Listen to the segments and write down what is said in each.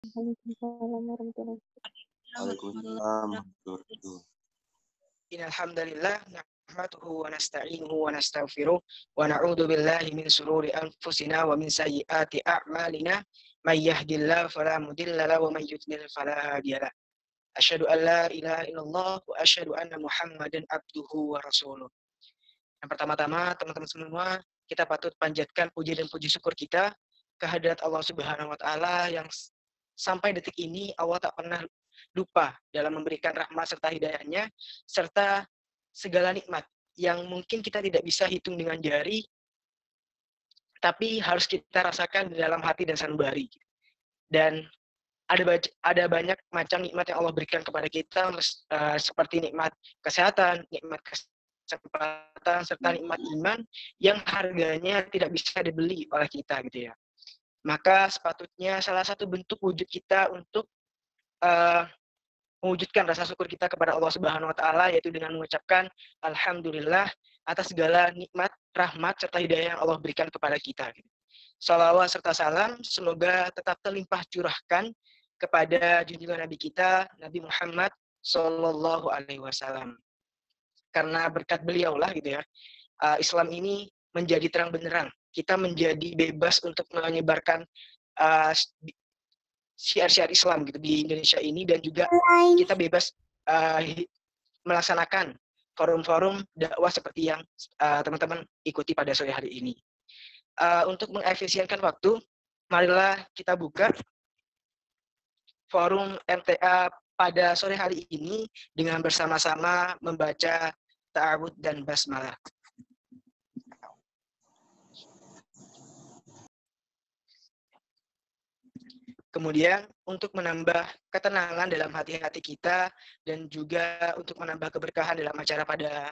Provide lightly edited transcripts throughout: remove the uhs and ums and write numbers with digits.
Waalaikumsalam warahmatullahi Waalaikumsalam warahmatullahi wabarakatuh. Innal hamdalillah nahmaduhu wa nasta'inuhu wa nastaghfiruh wa na'udzu billahi min shururi anfusina wa min sayyiati a'malina may yahdihillahu fala mudilla lahu wa may yudlil fala hadiya lahu. Asyhadu an la ilaha illallah wa asyhadu anna Muhammadan abduhu wa rasuluh. Yang pertama-tama teman-teman semua, kita patut panjatkan puji dan puji syukur kita kehadirat Allah Subhanahu wa taala yang sampai detik ini Allah tak pernah lupa dalam memberikan rahmat serta hidayahnya serta segala nikmat yang mungkin kita tidak bisa hitung dengan jari tapi harus kita rasakan di dalam hati dan sanubari. Dan ada banyak macam nikmat yang Allah berikan kepada kita seperti nikmat kesehatan, nikmat kesempatan serta nikmat iman yang harganya tidak bisa dibeli oleh kita gitu ya. Maka sepatutnya salah satu bentuk wujud kita untuk mewujudkan rasa syukur kita kepada Allah Subhanahu wa taala yaitu dengan mengucapkan alhamdulillah atas segala nikmat, rahmat serta hidayah yang Allah berikan kepada kita. Shalawat serta salam semoga tetap terlimpah curahkan kepada junjungan Nabi kita, Nabi Muhammad Sallallahu Alaihi Wasallam. Karena berkat beliau lah gitu ya, Islam ini menjadi terang benderang. Kita menjadi bebas untuk menyebarkan syiar-syiar Islam gitu di Indonesia ini dan juga kita bebas melaksanakan forum-forum dakwah seperti yang teman-teman ikuti pada sore hari ini. Untuk mengefisienkan waktu, marilah kita buka forum MTA pada sore hari ini dengan bersama-sama membaca ta'awudz dan basmalah. Kemudian untuk menambah ketenangan dalam hati-hati kita dan juga untuk menambah keberkahan dalam acara pada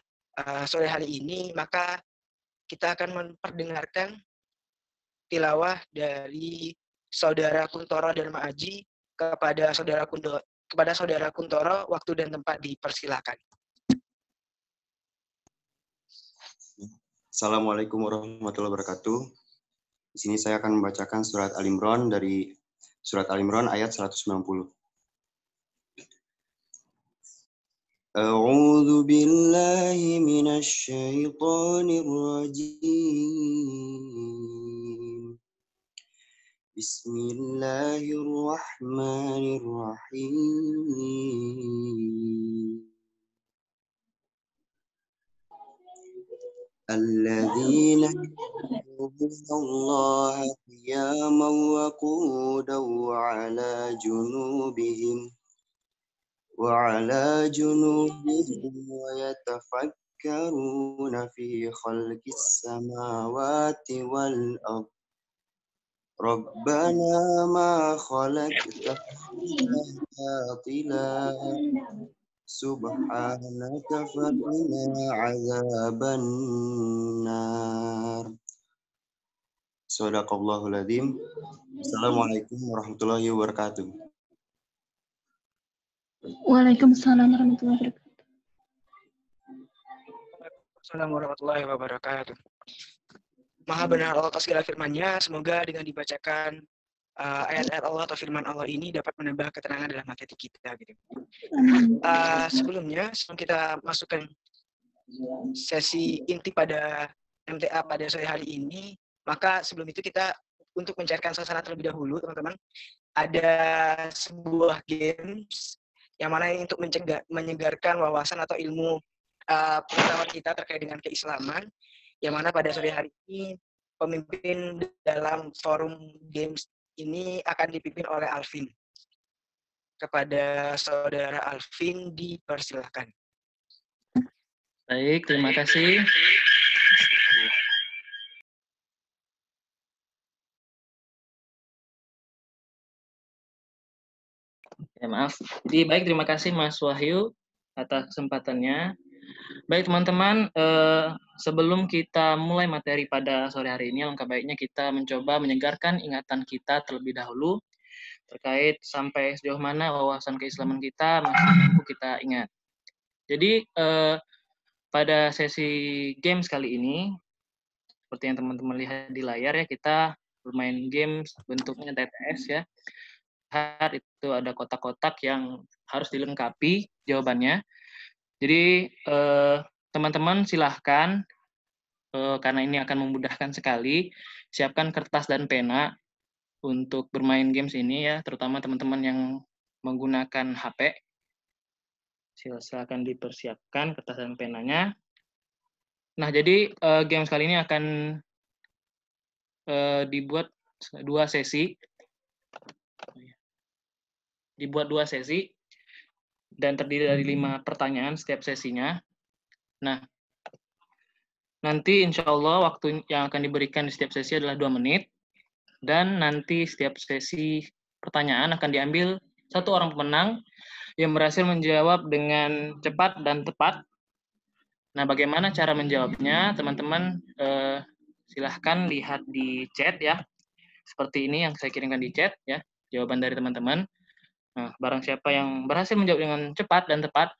sore hari ini, maka kita akan memperdengarkan tilawah dari Saudara Kuntoro dan Ma'aji kepada Saudara Kuntoro, waktu dan tempat dipersilakan. Assalamualaikum warahmatullahi wabarakatuh. Di sini saya akan membacakan surat Al-Imran dari surat Al-Imran ayat 190. A'udzu billahi minasy syaithanir rajim. Bismillahirrahmanirrahim. Alladzina yadhkuruna Allah qiyaman wa qu'udan wa 'ala junubihim wa yatafakkaruna fi khalqis samawati wal ardh. Rabbana ma khalaqta batila subhanaka faqina azaban nar. Shadaqallahul adzim. Assalamualaikum warahmatullahi wabarakatuh. Waalaikumsalam warahmatullahi wabarakatuh. Assalamualaikum warahmatullahi wabarakatuh. Maha benar Allah atas segala firman-Nya, semoga dengan dibacakan ayat-ayat Allah atau firman Allah ini dapat menambah ketenangan dalam hati kita gitu. Sebelum kita masukkan sesi inti pada MTA pada sore hari ini, maka sebelum itu kita untuk mencairkan suasana terlebih dahulu, teman-teman, ada sebuah games yang mana ini untuk menyegarkan wawasan atau ilmu pengetahuan kita terkait dengan keislaman, yang mana pada sore hari ini pemimpin dalam forum games ini akan dipimpin oleh Alvin. Kepada Saudara Alvin dipersilakan. Baik, terima kasih. Ya, maaf. Jadi baik, terima kasih Mas Wahyu atas kesempatannya. Baik teman-teman, sebelum kita mulai materi pada sore hari ini, alangkah baiknya kita mencoba menyegarkan ingatan kita terlebih dahulu terkait sampai sejauh mana wawasan keislaman kita masih mampu kita ingat. Jadi pada sesi games kali ini, seperti yang teman-teman lihat di layar ya, kita bermain games bentuknya TTS ya. lihat itu ada kotak-kotak yang harus dilengkapi jawabannya. Jadi teman-teman silahkan, karena ini akan memudahkan sekali, siapkan kertas dan pena untuk bermain games ini ya, terutama teman-teman yang menggunakan HP. Silakan dipersiapkan kertas dan penanya. Nah, jadi games kali ini akan dibuat 2 sesi. Dibuat 2 sesi dan terdiri dari 5 pertanyaan setiap sesinya. Nah, nanti insya Allah waktu yang akan diberikan di setiap sesi adalah 2 menit. Dan nanti setiap sesi pertanyaan akan diambil 1 orang pemenang yang berhasil menjawab dengan cepat dan tepat. Nah, bagaimana cara menjawabnya, teman-teman? Silahkan lihat di chat ya. Seperti ini yang saya kirimkan di chat ya, jawaban dari teman-teman. Nah, barang siapa yang berhasil menjawab dengan cepat dan tepat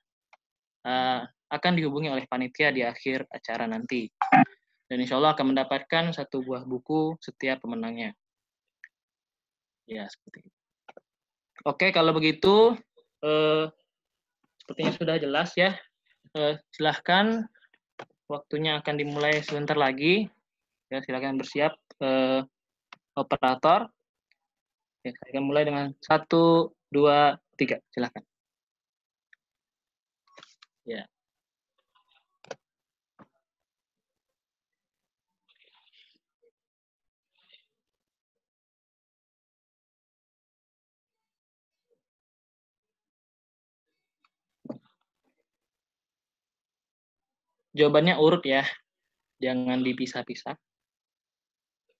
akan dihubungi oleh panitia di akhir acara nanti. Dan insya Allah akan mendapatkan 1 buah buku setiap pemenangnya. Ya, seperti itu. Oke, kalau begitu, sepertinya sudah jelas ya. Silahkan, waktunya akan dimulai sebentar lagi. Ya, silakan bersiap, operator. Ya, saya akan mulai dengan 1, 2, 3. Silakan. Ya. Jawabannya urut ya, jangan dipisah-pisah.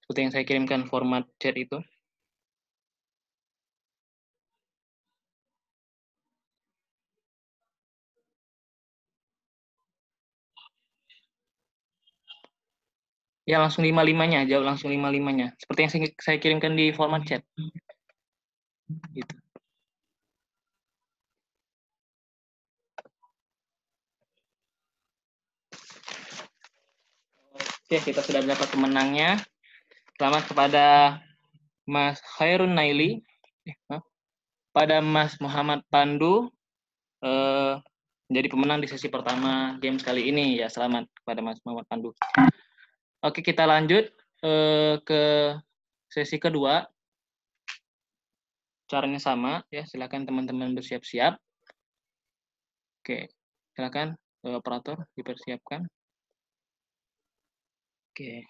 Seperti yang saya kirimkan format chat itu. Ya, langsung 5-5-nya, jawab langsung 5-5-nya. Seperti yang saya kirimkan di format chat. Gitu. Oke, kita sudah dapat pemenangnya. Selamat kepada Mas Khairun Naili, pada Mas Muhammad Pandu, menjadi pemenang di sesi pertama games kali ini. Ya, selamat kepada Mas Muhammad Pandu. Oke, kita lanjut ke sesi kedua. Caranya sama, ya. Silakan teman-teman bersiap-siap. Oke, silakan operator dipersiapkan. Oke.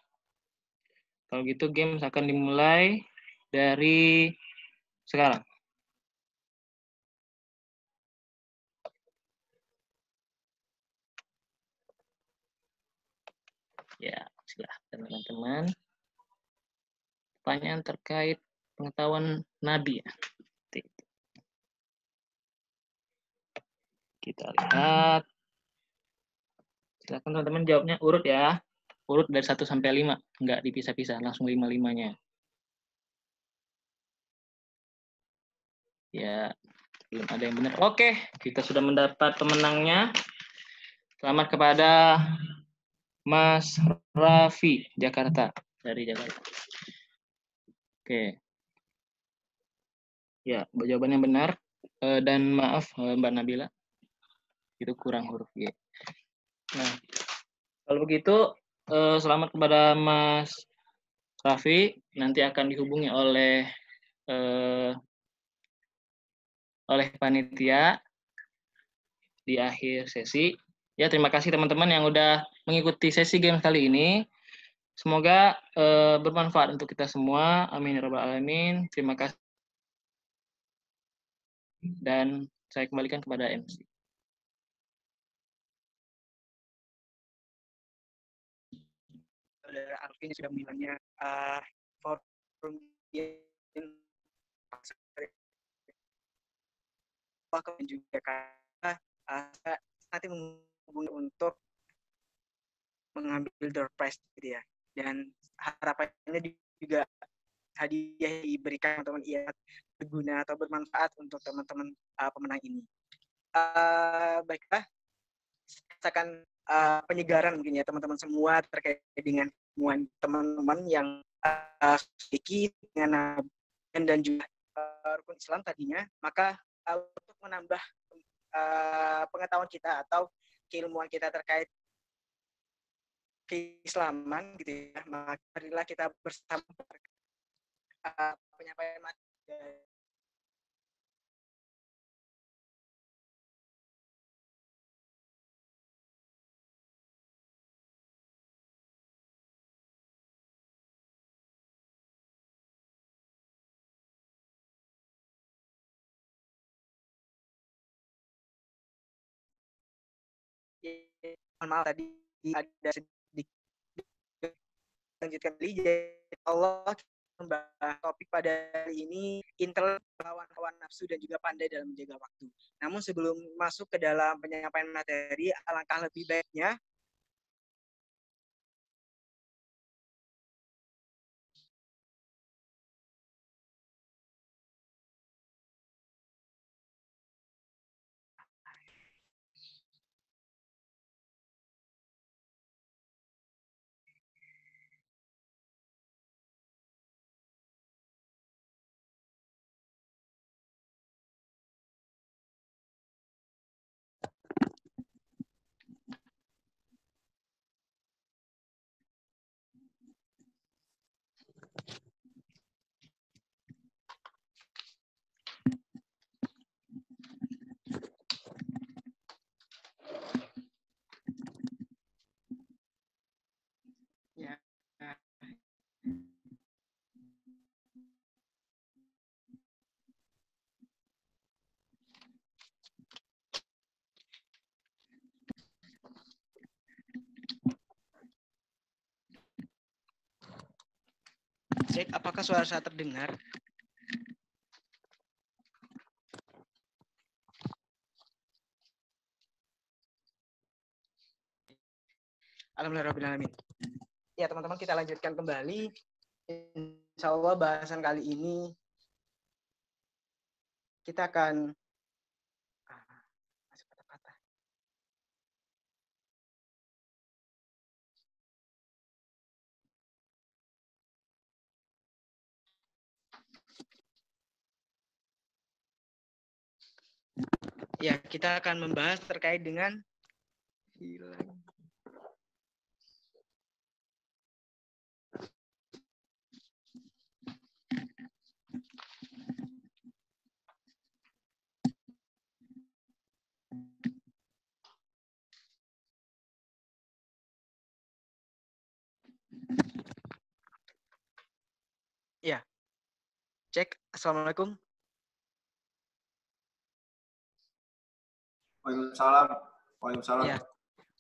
Kalau gitu games akan dimulai dari sekarang. Ya, silahkan teman-teman. Pertanyaan terkait pengetahuan Nabi. Kita lihat. Silakan teman-teman jawabnya urut ya. Urut dari 1 sampai 5. Enggak dipisah-pisah, langsung 5-5-nya. Ya, belum ada yang benar. Oke, kita sudah mendapat pemenangnya. Selamat kepada Mas Raffi, Jakarta. Dari Jakarta. Oke. Ya, jawabannya benar. Dan maaf Mbak Nabila. Itu kurang huruf G. Nah, kalau begitu, selamat kepada Mas Raffi. Nanti akan dihubungi oleh panitia di akhir sesi. Ya, terima kasih teman-teman yang udah mengikuti sesi game kali ini. Semoga bermanfaat untuk kita semua. Amin ya rabbal alamin. Terima kasih. Dan saya kembalikan kepada MC. Saudara Alvin sudah menilainya forum juga karena nanti menghubungi untuk mengambil door prize gitu ya, dan harapannya juga hadiah diberikan teman-teman ia berguna atau bermanfaat untuk teman-teman pemenang ini. Baiklah, saya akan penyegaran mungkin ya teman-teman semua terkait dengan teman-teman yang sedikit dengan dan juga rukun Islam tadinya, maka untuk menambah pengetahuan kita atau keilmuan kita terkait keislaman gitu ya, marilah kita bersama penyampaian materi. Mohon maaf tadi ada sedikit lanjutkan kembali. Allah membahas topik pada hari ini, intel melawan hawa nafsu dan juga pandai dalam menjaga waktu. Namun sebelum masuk ke dalam penyampaian materi, alangkah lebih baiknya cek apakah suara saya terdengar. Alhamdulillahirrahmanirrahim. Ya teman-teman, kita lanjutkan kembali. Insya Allah bahasan kali ini kita akan kita akan membahas terkait dengan ya. Cek. Assalamualaikum. Waalaikumsalam. Waalaikumsalam. Ya.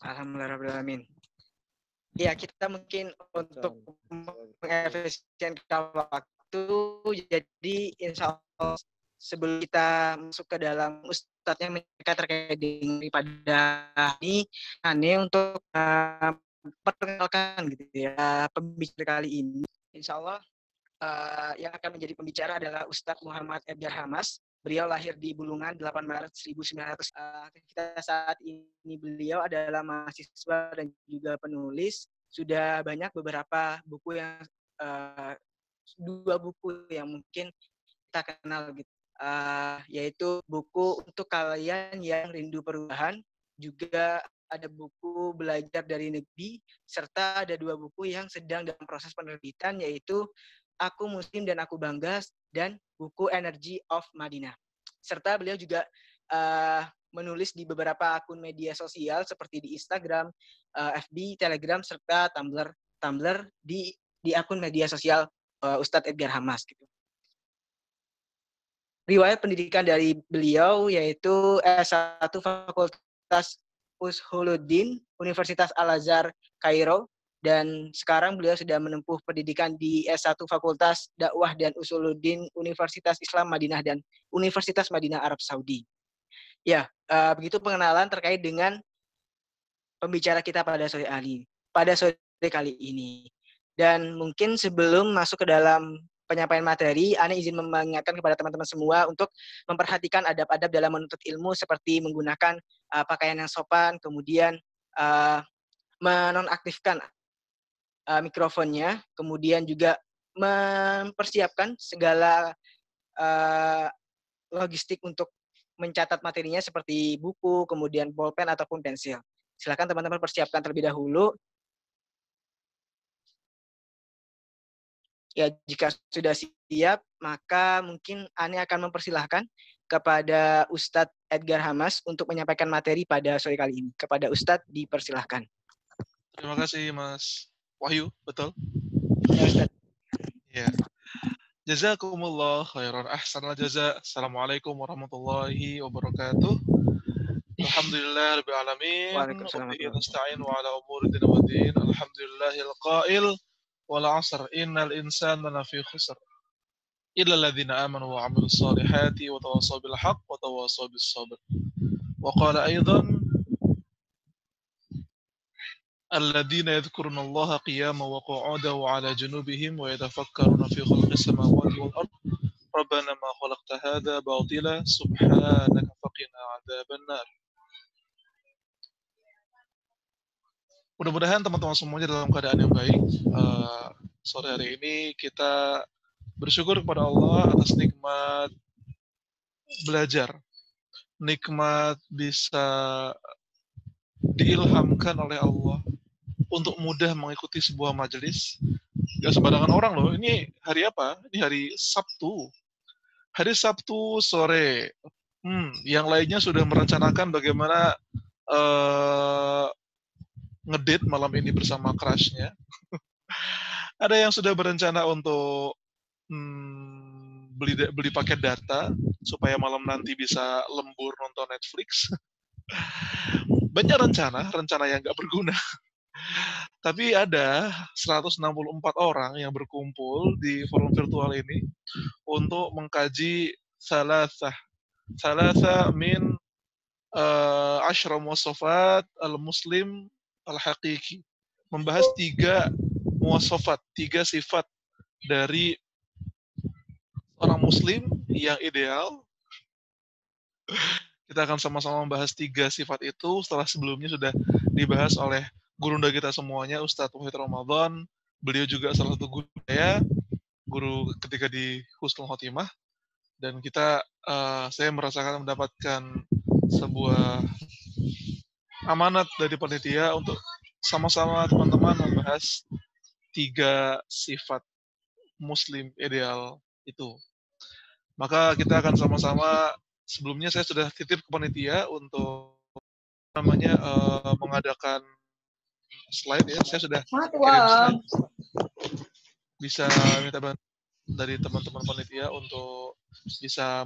Alhamdulillahirrahmanirrahim. Ya, kita mungkin untuk mengefisienkan waktu, jadi insya Allah sebelum kita masuk ke dalam ustadznya mereka terkait dengan pada ini, untuk perkenalkan gitu ya pembicara kali ini. Insya Allah yang akan menjadi pembicara adalah Ustadz Muhammad Edgar Hamas. Beliau lahir di Bulungan 8 Maret 1900. Kita saat ini beliau adalah mahasiswa dan juga penulis. Sudah banyak beberapa buku yang 2 buku yang mungkin kita kenal gitu. Yaitu buku Untuk Kalian yang Rindu Perubahan, juga ada buku Belajar dari Negeri, serta ada 2 buku yang sedang dalam proses penerbitan, yaitu Aku Muslim dan Aku Bangga, dan buku Energy of Madinah. Serta beliau juga menulis di beberapa akun media sosial seperti di Instagram, FB, Telegram, serta Tumblr di akun media sosial Ustadz Edgar Hamas gitu. Riwayat pendidikan dari beliau yaitu S1 Fakultas Ushuluddin, Universitas Al-Azhar, Kairo, dan sekarang beliau sudah menempuh pendidikan di S1 Fakultas Dakwah dan Usuluddin, Universitas Islam Madinah dan Universitas Madinah Arab Saudi. Ya, begitu pengenalan terkait dengan pembicara kita pada sore kali ini. Dan mungkin sebelum masuk ke dalam penyampaian materi, Ana izin mengingatkan kepada teman-teman semua untuk memperhatikan adab-adab dalam menuntut ilmu seperti menggunakan pakaian yang sopan, kemudian menonaktifkan mikrofonnya, kemudian juga mempersiapkan segala logistik untuk mencatat materinya seperti buku, kemudian bolpen ataupun pensil. Silakan teman-teman persiapkan terlebih dahulu. Ya, jika sudah siap, maka mungkin Ani akan mempersilahkan kepada Ustadz Edgar Hamas untuk menyampaikan materi pada sore kali ini. Kepada Ustadz dipersilahkan. Terima kasih Mas Wahyu, betul? Ya, Ustadz. Ya. Jazakumullah khairan ahsanal jaza. Assalamualaikum warahmatullahi wabarakatuh. Alhamdulillah rabbil alamin. Waalaikumsalam. Wa bihi nasta'in wa ala umuri din wa din. Alhamdulillahil qail wal 'asr innal insana lafi khusr. Illa alladhina amanu wa 'amilus solihati wa tawassaw bil haqq wa tawassaw bis sabr. Wa qala aidan الذين يذكرون الله قياما وقعودا وعلى جنوبهم ويتفكرون في خلق السماوات والأرض ربنا ما خلقت هذا باطلا سبحانك فقنا عذاب النار. Mudah-mudahan teman-teman semuanya dalam keadaan yang baik. Sore hari ini kita bersyukur kepada Allah atas nikmat belajar, nikmat bisa diilhamkan oleh Allah untuk mudah mengikuti sebuah majelis. Gak sembarangan orang loh. Ini hari apa? Ini hari Sabtu. Hari Sabtu sore. Yang lainnya sudah merencanakan bagaimana ngedate malam ini bersama crush-nya. Ada yang sudah berencana untuk beli paket data supaya malam nanti bisa lembur nonton Netflix. Banyak rencana yang gak berguna. Tapi ada 164 orang yang berkumpul di forum virtual ini untuk mengkaji salasah min ashra muwasafat al-muslim al-haqiqi. Membahas 3 muwasafat, 3 sifat dari orang muslim yang ideal. Kita akan sama-sama membahas 3 sifat itu setelah sebelumnya sudah dibahas oleh gurunda kita semuanya, Ustadz Wahid Ramadan. Beliau juga salah satu guru saya, guru ketika di Husnul Khotimah. Dan saya merasakan mendapatkan sebuah amanat dari panitia untuk sama-sama teman-teman membahas 3 sifat muslim ideal itu. Maka kita akan sama-sama, sebelumnya saya sudah titip ke panitia untuk mengadakan slide ya. Saya sudah kirim slide. Bisa minta bantuan dari teman-teman panitia untuk bisa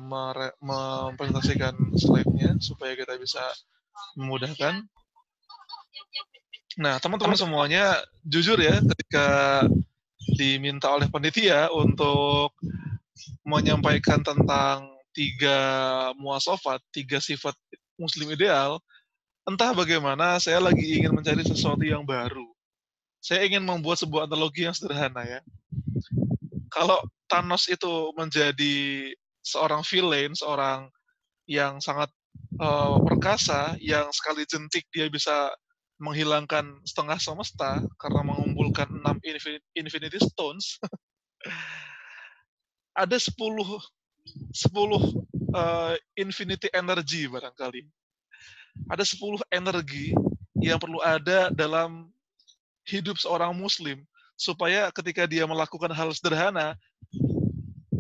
mempresentasikan slide-nya supaya kita bisa memudahkan. Nah, teman-teman semuanya jujur ya, ketika diminta oleh panitia untuk menyampaikan tentang 3 muwasafat, 3 sifat muslim ideal, entah bagaimana saya lagi ingin mencari sesuatu yang baru. Saya ingin membuat sebuah analogi yang sederhana ya. Kalau Thanos itu menjadi seorang villain, seorang yang sangat perkasa, yang sekali jentik dia bisa menghilangkan setengah semesta karena mengumpulkan 6 Infinity Stones. Ada 10 Infinity Energy barangkali. Ada 10 energi yang perlu ada dalam hidup seorang muslim supaya ketika dia melakukan hal sederhana,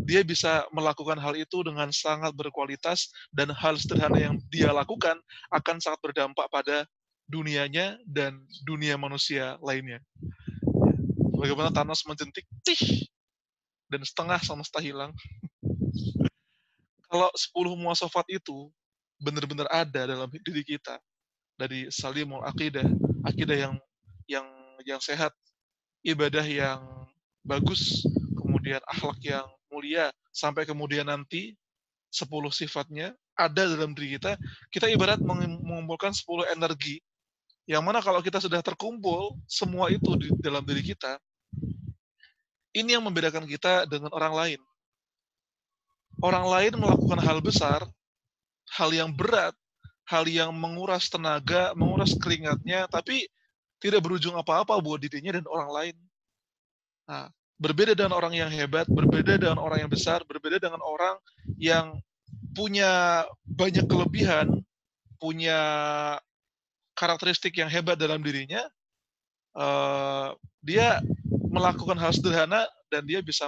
dia bisa melakukan hal itu dengan sangat berkualitas dan hal sederhana yang dia lakukan akan sangat berdampak pada dunianya dan dunia manusia lainnya. Bagaimana Thanos menjentik, dan setengah semesta hilang. Kalau 10 muwasafat itu benar-benar ada dalam diri kita, dari salimul akidah yang sehat, ibadah yang bagus, kemudian akhlak yang mulia, sampai kemudian nanti 10 sifatnya ada dalam diri kita, kita ibarat mengumpulkan 10 energi, yang mana kalau kita sudah terkumpul semua itu di dalam diri kita, ini yang membedakan kita dengan orang lain. Orang lain melakukan hal besar, hal yang berat, hal yang menguras tenaga, menguras keringatnya, tapi tidak berujung apa-apa buat dirinya dan orang lain. Nah, berbeda dengan orang yang hebat, berbeda dengan orang yang besar, berbeda dengan orang yang punya banyak kelebihan, punya karakteristik yang hebat dalam dirinya, dia melakukan hal sederhana dan dia bisa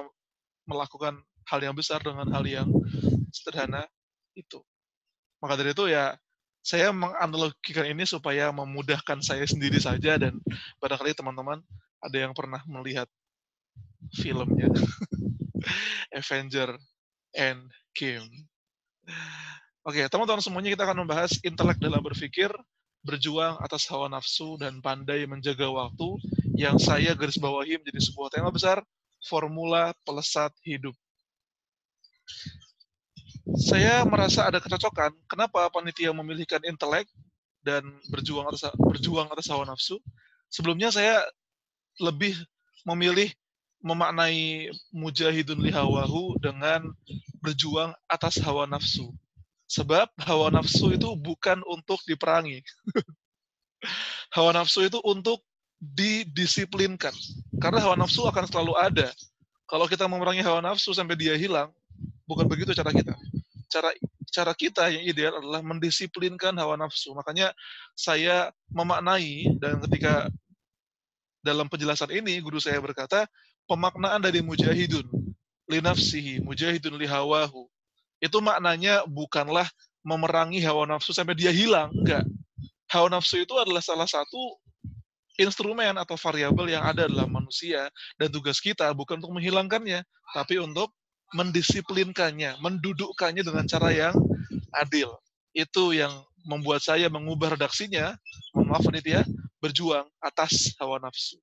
melakukan hal yang besar dengan hal yang sederhana itu. Maka dari itu ya, saya menganalogikan ini supaya memudahkan saya sendiri saja, dan barangkali teman-teman ada yang pernah melihat filmnya Avenger Endgame. Oke, teman-teman semuanya, kita akan membahas intelek dalam berpikir, berjuang atas hawa nafsu, dan pandai menjaga waktu, yang saya garis bawahi menjadi sebuah tema besar, formula pelesat hidup. Saya merasa ada kecocokan. Kenapa panitia memilihkan intelek dan berjuang atas hawa nafsu? Sebelumnya saya lebih memilih memaknai mujahidun lihawahu dengan berjuang atas hawa nafsu. Sebab hawa nafsu itu bukan untuk diperangi. Hawa nafsu itu untuk didisiplinkan. Karena hawa nafsu akan selalu ada. Kalau kita memerangi hawa nafsu sampai dia hilang, bukan begitu cara kita. Cara kita yang ideal adalah mendisiplinkan hawa nafsu. Makanya saya memaknai, dan ketika dalam penjelasan ini guru saya berkata, pemaknaan dari mujahidun li nafsihi, mujahidun li hawahu, itu maknanya bukanlah memerangi hawa nafsu sampai dia hilang, enggak. Hawa nafsu itu adalah salah satu instrumen atau variabel yang ada dalam manusia, dan tugas kita bukan untuk menghilangkannya, tapi untuk mendisiplinkannya, mendudukkannya dengan cara yang adil. Itu yang membuat saya mengubah redaksinya, mohon maaf panitia, berjuang atas hawa nafsu.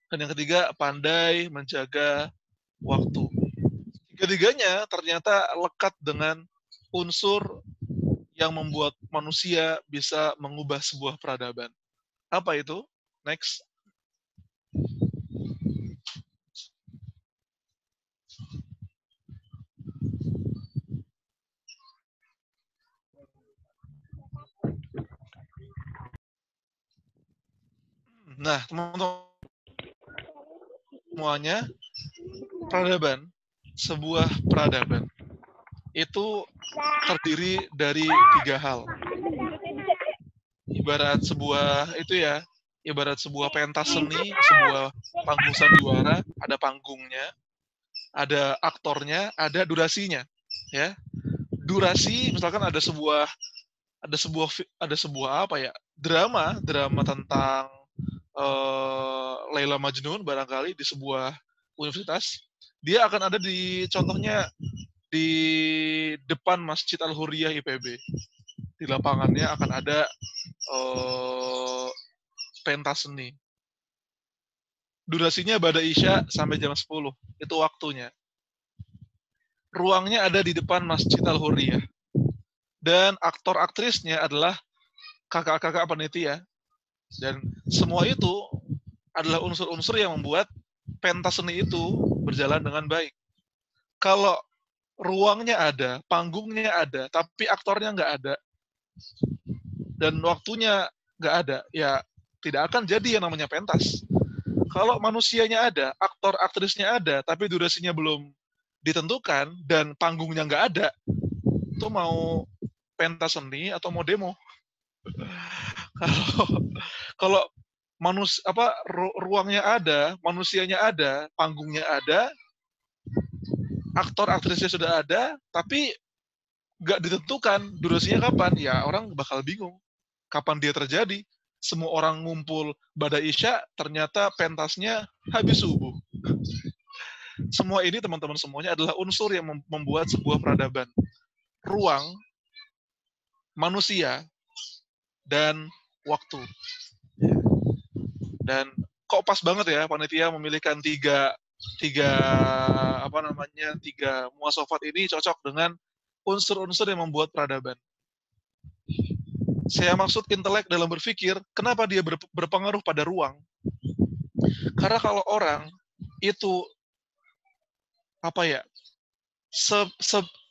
Dan yang ketiga, pandai menjaga waktu. Ketiganya ternyata lekat dengan unsur yang membuat manusia bisa mengubah sebuah peradaban. Apa itu? Next. Nah, teman-teman semuanya, peradaban, sebuah peradaban, itu terdiri dari 3 hal. Ibarat sebuah pentas seni, sebuah panggung sandiwara, ada panggungnya, ada aktornya, ada durasinya, ya. Durasi, misalkan ada sebuah drama tentang Laila Majnun barangkali di sebuah universitas, dia akan ada contohnya di depan Masjid Al-Hurriyah IPB. Di lapangannya akan ada pentas seni. Durasinya Ba'da Isya sampai jam 10. Itu waktunya. Ruangnya ada di depan Masjid Al-Hurriyah. Dan aktor-aktrisnya adalah kakak-kakak panitia. Dan semua itu adalah unsur-unsur yang membuat pentas seni itu berjalan dengan baik. Kalau ruangnya ada, panggungnya ada, tapi aktornya nggak ada, dan waktunya nggak ada, ya tidak akan jadi yang namanya pentas. Kalau manusianya ada, aktor-aktrisnya ada, tapi durasinya belum ditentukan, dan panggungnya nggak ada, itu mau pentas seni atau mau demo? Kalau ruangnya ada, manusianya ada, panggungnya ada, aktor aktrisnya sudah ada, tapi nggak ditentukan durasinya kapan, ya orang bakal bingung kapan dia terjadi. Semua orang ngumpul Ba'da Isya, ternyata pentasnya habis subuh. Semua ini teman-teman semuanya adalah unsur yang membuat sebuah peradaban. Ruang, manusia, dan waktu. Dan kok pas banget ya panitia memilihkan tiga muasofat ini cocok dengan unsur-unsur yang membuat peradaban. Saya maksud intelek dalam berpikir, kenapa dia berpengaruh pada ruang? Karena kalau orang itu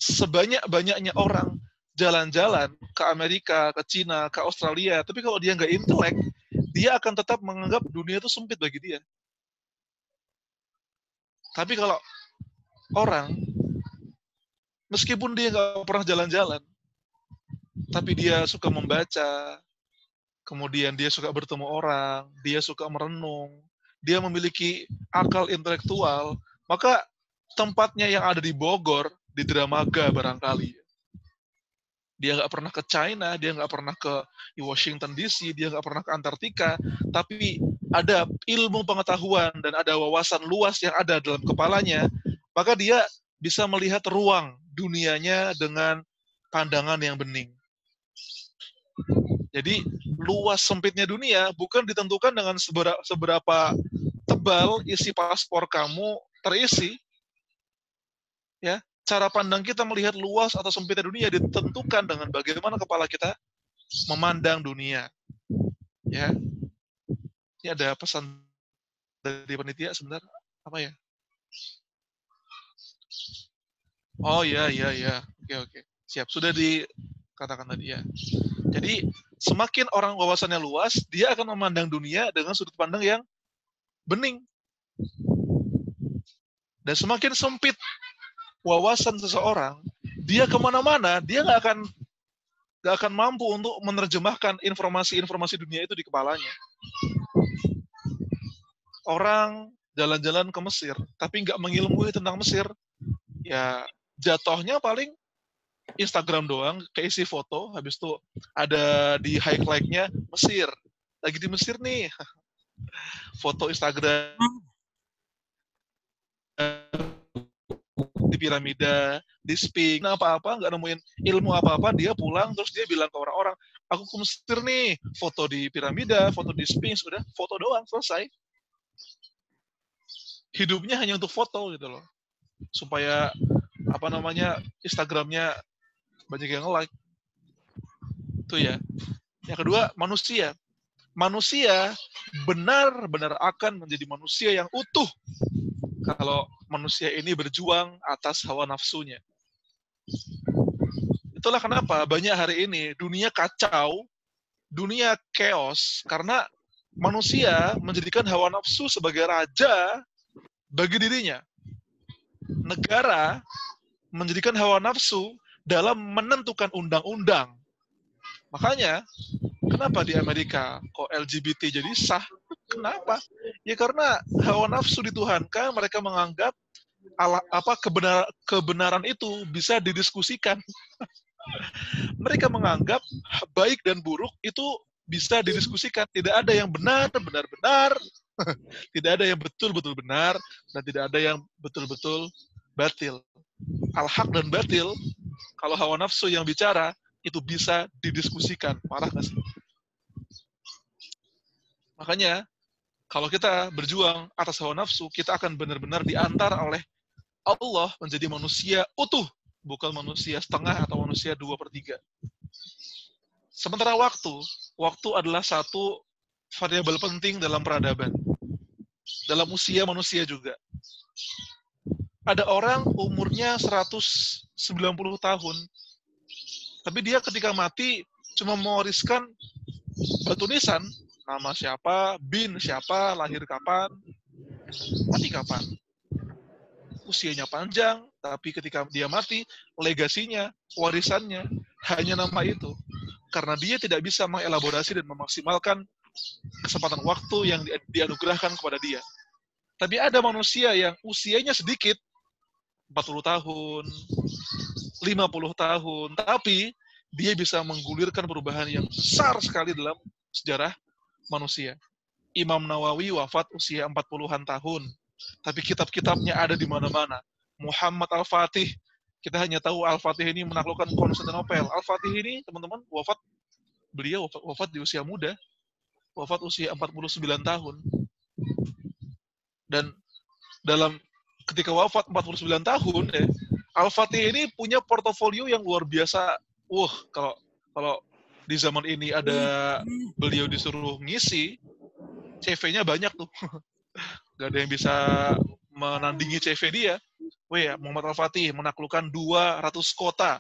sebanyak-banyaknya orang jalan-jalan ke Amerika, ke Cina, ke Australia, tapi kalau dia nggak intelek, dia akan tetap menganggap dunia itu sempit bagi dia. Tapi kalau orang, meskipun dia nggak pernah jalan-jalan, tapi dia suka membaca, kemudian dia suka bertemu orang, dia suka merenung, dia memiliki akal intelektual, maka tempatnya yang ada di Bogor, di Dramaga barangkali. Dia nggak pernah ke China, dia nggak pernah ke Washington DC, dia nggak pernah ke Antartika, tapi ada ilmu pengetahuan dan ada wawasan luas yang ada dalam kepalanya, maka dia bisa melihat ruang dunianya dengan pandangan yang bening. Jadi luas sempitnya dunia bukan ditentukan dengan seberapa tebal isi paspor kamu terisi, ya. Cara pandang kita melihat luas atau sempitnya dunia ditentukan dengan bagaimana kepala kita memandang dunia. Ya. Ini ada pesan dari panitia sebentar. Apa ya? Oh ya. Oke. Siap. Sudah dikatakan tadi ya. Jadi semakin orang wawasannya luas, dia akan memandang dunia dengan sudut pandang yang bening. Dan semakin sempit wawasan seseorang, dia kemana-mana, dia nggak akan mampu untuk menerjemahkan informasi-informasi dunia itu di kepalanya. Orang jalan-jalan ke Mesir, tapi nggak mengilmui tentang Mesir, ya jatuhnya paling Instagram doang, keisi foto, habis itu ada di highlight-nya Mesir. Lagi di Mesir nih, foto Instagram di piramida, di Sphinx, apa-apa, nggak nemuin ilmu apa-apa, dia pulang, terus dia bilang ke orang-orang, aku ke Mesir nih, foto di piramida, foto di Sphinx, udah, foto doang, selesai. Hidupnya hanya untuk foto, gitu loh. Supaya, Instagramnya banyak yang nge-like. Itu ya. Yang kedua, manusia. Manusia benar-benar akan menjadi manusia yang utuh kalau manusia ini berjuang atas hawa nafsunya. Itulah kenapa banyak hari ini dunia kacau, dunia chaos, karena manusia menjadikan hawa nafsu sebagai raja bagi dirinya. Negara menjadikan hawa nafsu dalam menentukan undang-undang. Makanya, kenapa di Amerika kok LGBT jadi sah? Kenapa? Ya karena hawa nafsu dituhankan, mereka menganggap kebenaran itu bisa didiskusikan. Mereka menganggap baik dan buruk itu bisa didiskusikan. Tidak ada yang benar-benar, tidak ada yang betul-betul benar, dan tidak ada yang betul-betul batil. Al-haq dan batil, kalau hawa nafsu yang bicara, itu bisa didiskusikan. Marah nggak sih? Makanya, kalau kita berjuang atas hawa nafsu, kita akan benar-benar diantar oleh Allah menjadi manusia utuh, bukan manusia setengah atau manusia 2/3. Sementara waktu adalah satu variabel penting dalam peradaban. Dalam usia manusia juga. Ada orang umurnya 190 tahun, tapi dia ketika mati cuma mewariskan batu nisan, nama siapa, bin siapa, lahir kapan, mati kapan. Usianya panjang, tapi ketika dia mati, legasinya, warisannya, hanya nama itu. Karena dia tidak bisa mengelaborasi dan memaksimalkan kesempatan waktu yang dianugerahkan kepada dia. Tapi ada manusia yang usianya sedikit, 40 tahun, 50 tahun, tapi dia bisa menggulirkan perubahan yang besar sekali dalam sejarah manusia. Imam Nawawi wafat usia 40-an tahun, tapi kitab-kitabnya ada di mana-mana. Muhammad Al-Fatih, kita hanya tahu Al-Fatih ini menaklukkan Konstantinopel. Al-Fatih ini, teman-teman, beliau wafat di usia muda, wafat usia 49 tahun. Dan ketika wafat 49 tahun, Al-Fatih ini punya portofolio yang luar biasa. Kalau di zaman ini ada beliau disuruh ngisi, CV-nya banyak tuh. Gak ada yang bisa menandingi CV dia. Muhammad Al-Fatih menaklukkan 200 kota,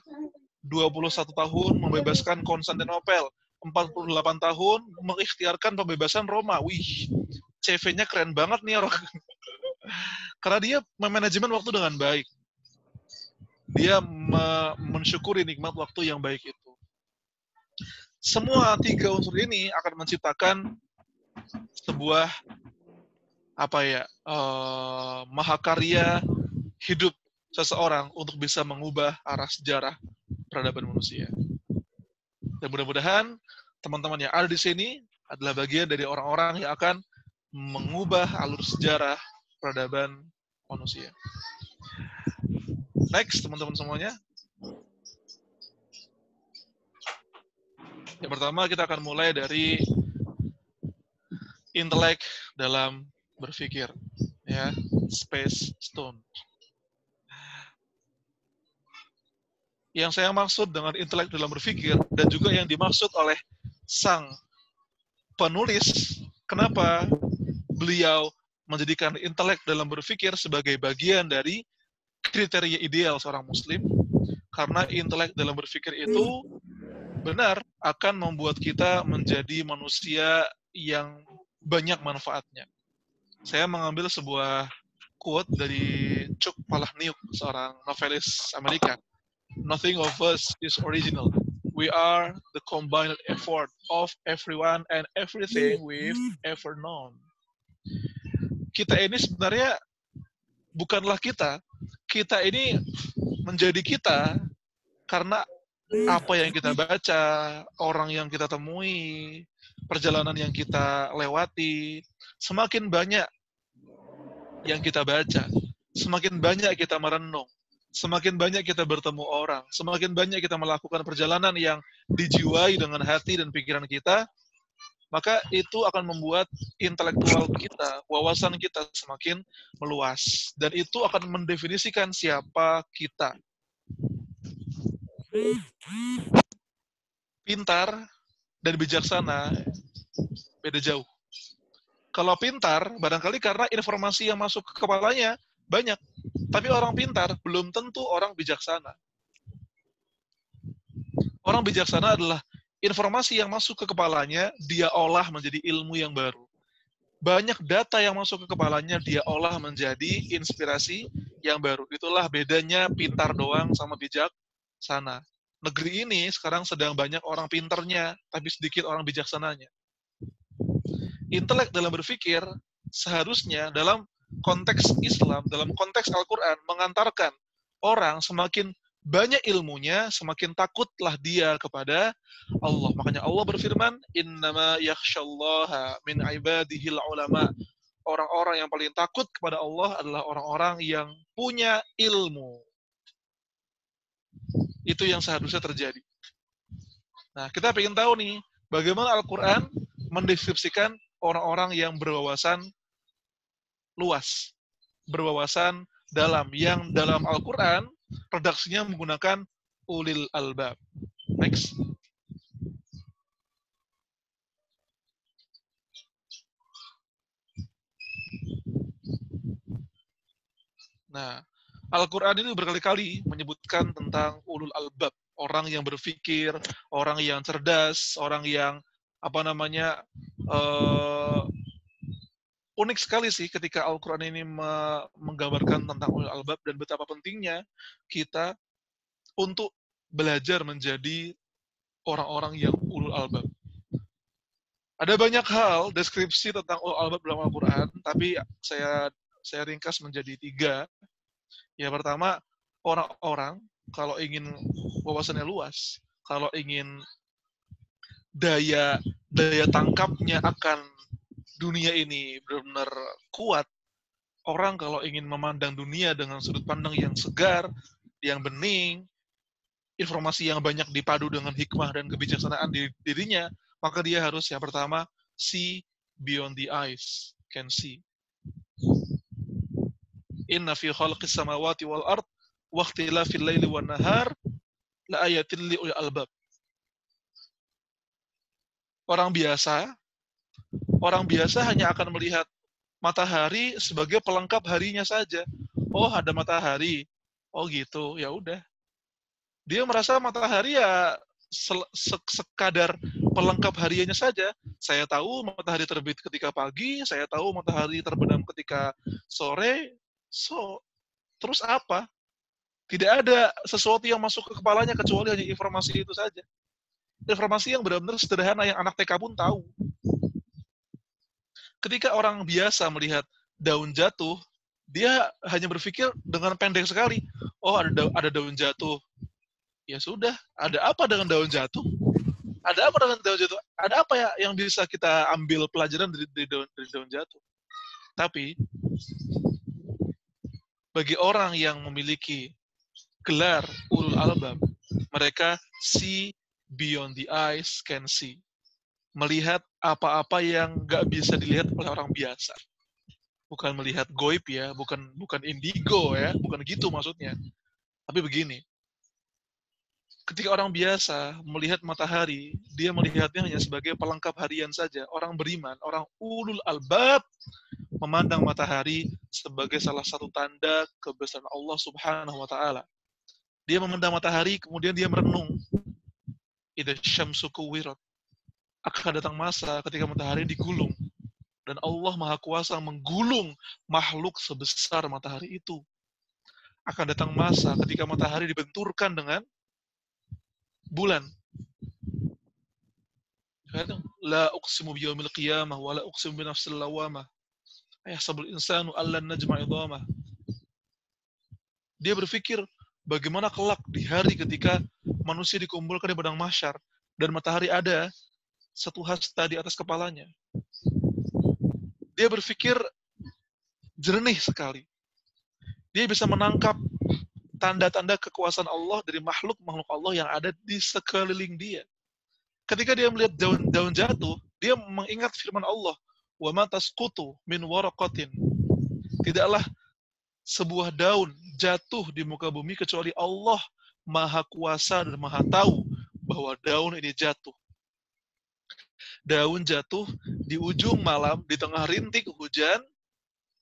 21 tahun membebaskan Konstantinopel, 48 tahun mengikhtiarkan pembebasan Roma. Wih, CV-nya keren banget nih orang. Karena dia memanajemen waktu dengan baik. Dia mensyukuri nikmat waktu yang baik itu. Semua 3 unsur ini akan menciptakan sebuah mahakarya hidup seseorang untuk bisa mengubah arah sejarah peradaban manusia. Dan mudah-mudahan teman-teman yang ada di sini adalah bagian dari orang-orang yang akan mengubah alur sejarah peradaban manusia. Next, teman-teman semuanya. Yang pertama kita akan mulai dari intelek dalam berpikir, ya, Space Stone. Yang saya maksud dengan intelek dalam berpikir dan juga yang dimaksud oleh sang penulis, kenapa beliau menjadikan intelek dalam berpikir sebagai bagian dari kriteria ideal seorang muslim, karena intelek dalam berpikir itu benar akan membuat kita menjadi manusia yang banyak manfaatnya. Saya mengambil sebuah quote dari Chuck Palahniuk, seorang novelis Amerika. Nothing of us is original. We are the combined effort of everyone and everything we've ever known. Kita ini sebenarnya bukanlah kita. Kita ini menjadi kita karena apa yang kita baca, orang yang kita temui, perjalanan yang kita lewati. Semakin banyak yang kita baca, semakin banyak kita merenung, semakin banyak kita bertemu orang, semakin banyak kita melakukan perjalanan yang dijiwai dengan hati dan pikiran kita, maka itu akan membuat intelektual kita, wawasan kita semakin meluas. Dan itu akan mendefinisikan siapa kita. Pintar dan bijaksana beda jauh. Kalau pintar, barangkali karena informasi yang masuk ke kepalanya banyak. Tapi orang pintar belum tentu orang bijaksana. Orang bijaksana adalah informasi yang masuk ke kepalanya, dia olah menjadi ilmu yang baru. Banyak data yang masuk ke kepalanya, dia olah menjadi inspirasi yang baru. Itulah bedanya pintar doang sama bijaksana. Negeri ini sekarang sedang banyak orang pintarnya, tapi sedikit orang bijaksananya. Intelek dalam berpikir seharusnya dalam konteks Islam, dalam konteks Al-Quran, mengantarkan orang semakin banyak ilmunya, semakin takutlah dia kepada Allah. Makanya Allah berfirman, innama yakhshallaha min ibadihil ulama. Orang-orang yang paling takut kepada Allah adalah orang-orang yang punya ilmu. Itu yang seharusnya terjadi. Nah, kita ingin tahu nih, bagaimana Al-Quran mendeskripsikan orang-orang yang berwawasan luas, berwawasan dalam, yang dalam Al-Quran redaksinya menggunakan ulil albab. Next. Nah, Al-Quran ini berkali-kali menyebutkan tentang ulul albab, orang yang berpikir, orang yang cerdas, orang yang unik sekali sih ketika Al-Quran ini menggambarkan tentang ulul albab dan betapa pentingnya kita untuk belajar menjadi orang-orang yang ulul albab. Ada banyak hal deskripsi tentang ulul albab dalam Al-Quran, tapi saya ringkas menjadi 3. Yang pertama, orang-orang kalau ingin wawasannya luas, kalau ingin daya tangkapnya akan dunia ini benar-benar kuat, orang kalau ingin memandang dunia dengan sudut pandang yang segar, yang bening, informasi yang banyak dipadu dengan hikmah dan kebijaksanaan di dirinya, maka dia harus yang pertama, see beyond the eyes, can see. Inna fi khalqis samawati wal ard wa ikhtilafil laili wan nahar la ayatin li ulil albab. Orang biasa hanya akan melihat matahari sebagai pelengkap harinya saja. Oh, ada matahari. Oh gitu, ya udah. Dia merasa matahari ya sekadar pelengkap harianya saja. Saya tahu matahari terbit ketika pagi, saya tahu matahari terbenam ketika sore, So, terus apa? Tidak ada sesuatu yang masuk ke kepalanya kecuali hanya informasi itu saja. Informasi yang benar-benar sederhana yang anak TK pun tahu. Ketika orang biasa melihat daun jatuh, dia hanya berpikir dengan pendek sekali. Oh, ada daun jatuh. Ya sudah, ada apa dengan daun jatuh? Ada apa dengan daun jatuh? Ada apa ya yang bisa kita ambil pelajaran dari daun jatuh? Tapi, bagi orang yang memiliki gelar ulul albab, mereka see beyond the eyes can see. Melihat apa-apa yang nggak bisa dilihat oleh orang biasa. Bukan melihat goib ya, bukan indigo ya, bukan gitu maksudnya. Tapi begini, ketika orang biasa melihat matahari, dia melihatnya hanya sebagai pelengkap harian saja. Orang beriman, orang ulul albab, memandang matahari sebagai salah satu tanda kebesaran Allah Subhanahu wa Ta'ala. Dia memandang matahari, kemudian dia merenung. Idza syamsu kuwirat. Akan datang masa ketika matahari digulung. Dan Allah Maha Kuasa menggulung makhluk sebesar matahari itu. Akan datang masa ketika matahari dibenturkan dengan bulan. La uqsimu biyaumil qiyamah wa la uqsimu binafsil lawamah. Ayahsabul insanu allan najma' idhamah. Dia berpikir bagaimana kelak di hari ketika manusia dikumpulkan di padang mahsyar dan matahari ada satu hasta di atas kepalanya. Dia berpikir jernih sekali. Dia bisa menangkap tanda-tanda kekuasaan Allah dari makhluk-makhluk Allah yang ada di sekeliling dia. Ketika dia melihat daun jatuh, dia mengingat firman Allah, "Wa ma tasqutu min waraqatin." Tidaklah sebuah daun jatuh di muka bumi kecuali Allah Maha Kuasa dan Maha Tahu bahwa daun ini jatuh. Daun jatuh di ujung malam, di tengah rintik hujan,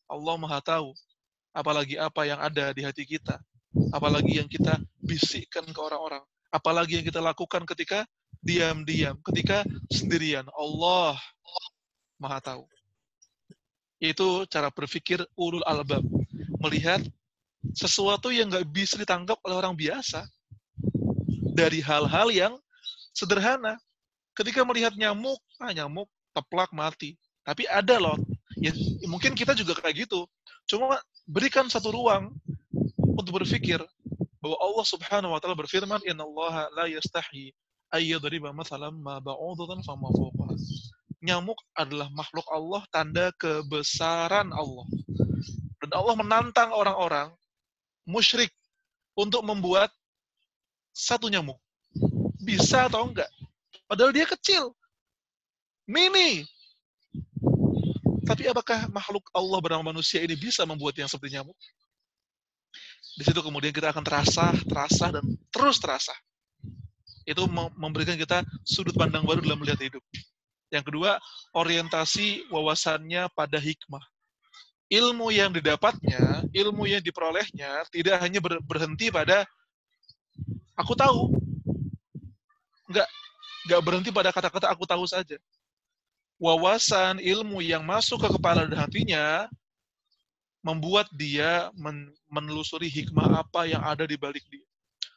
Allah Maha Tahu. Apalagi apa yang ada di hati kita. Apalagi yang kita bisikkan ke orang-orang. Apalagi yang kita lakukan ketika diam-diam, ketika sendirian. Allah Maha Tahu. Itu cara berpikir ulul albab. Melihat sesuatu yang nggak bisa ditangkap oleh orang biasa. Dari hal-hal yang sederhana. Ketika melihat nyamuk, nyamuk teplak mati. Tapi ada loh. Ya, mungkin kita juga kayak gitu. Cuma berikan satu ruang untuk berpikir bahwa Allah Subhanahu wa Ta'ala berfirman, "Innallaha la yastahi ayyadriba mathalan ma ba'udatan fama fawqaha." Nyamuk adalah makhluk Allah, tanda kebesaran Allah. Dan Allah menantang orang-orang musyrik untuk membuat satu nyamuk. Bisa atau enggak? Padahal dia kecil. Mini. Tapi apakah makhluk Allah bernama manusia ini bisa membuat yang seperti nyamuk? Di situ kemudian kita akan terasa dan terus terasa. Itu memberikan kita sudut pandang baru dalam melihat hidup. Yang kedua, orientasi wawasannya pada hikmah. Ilmu yang didapatnya, ilmu yang diperolehnya tidak hanya berhenti pada aku tahu. Enggak berhenti pada kata-kata aku tahu saja. Wawasan, ilmu yang masuk ke kepala dan hatinya membuat dia menelusuri hikmah apa yang ada di balik dia.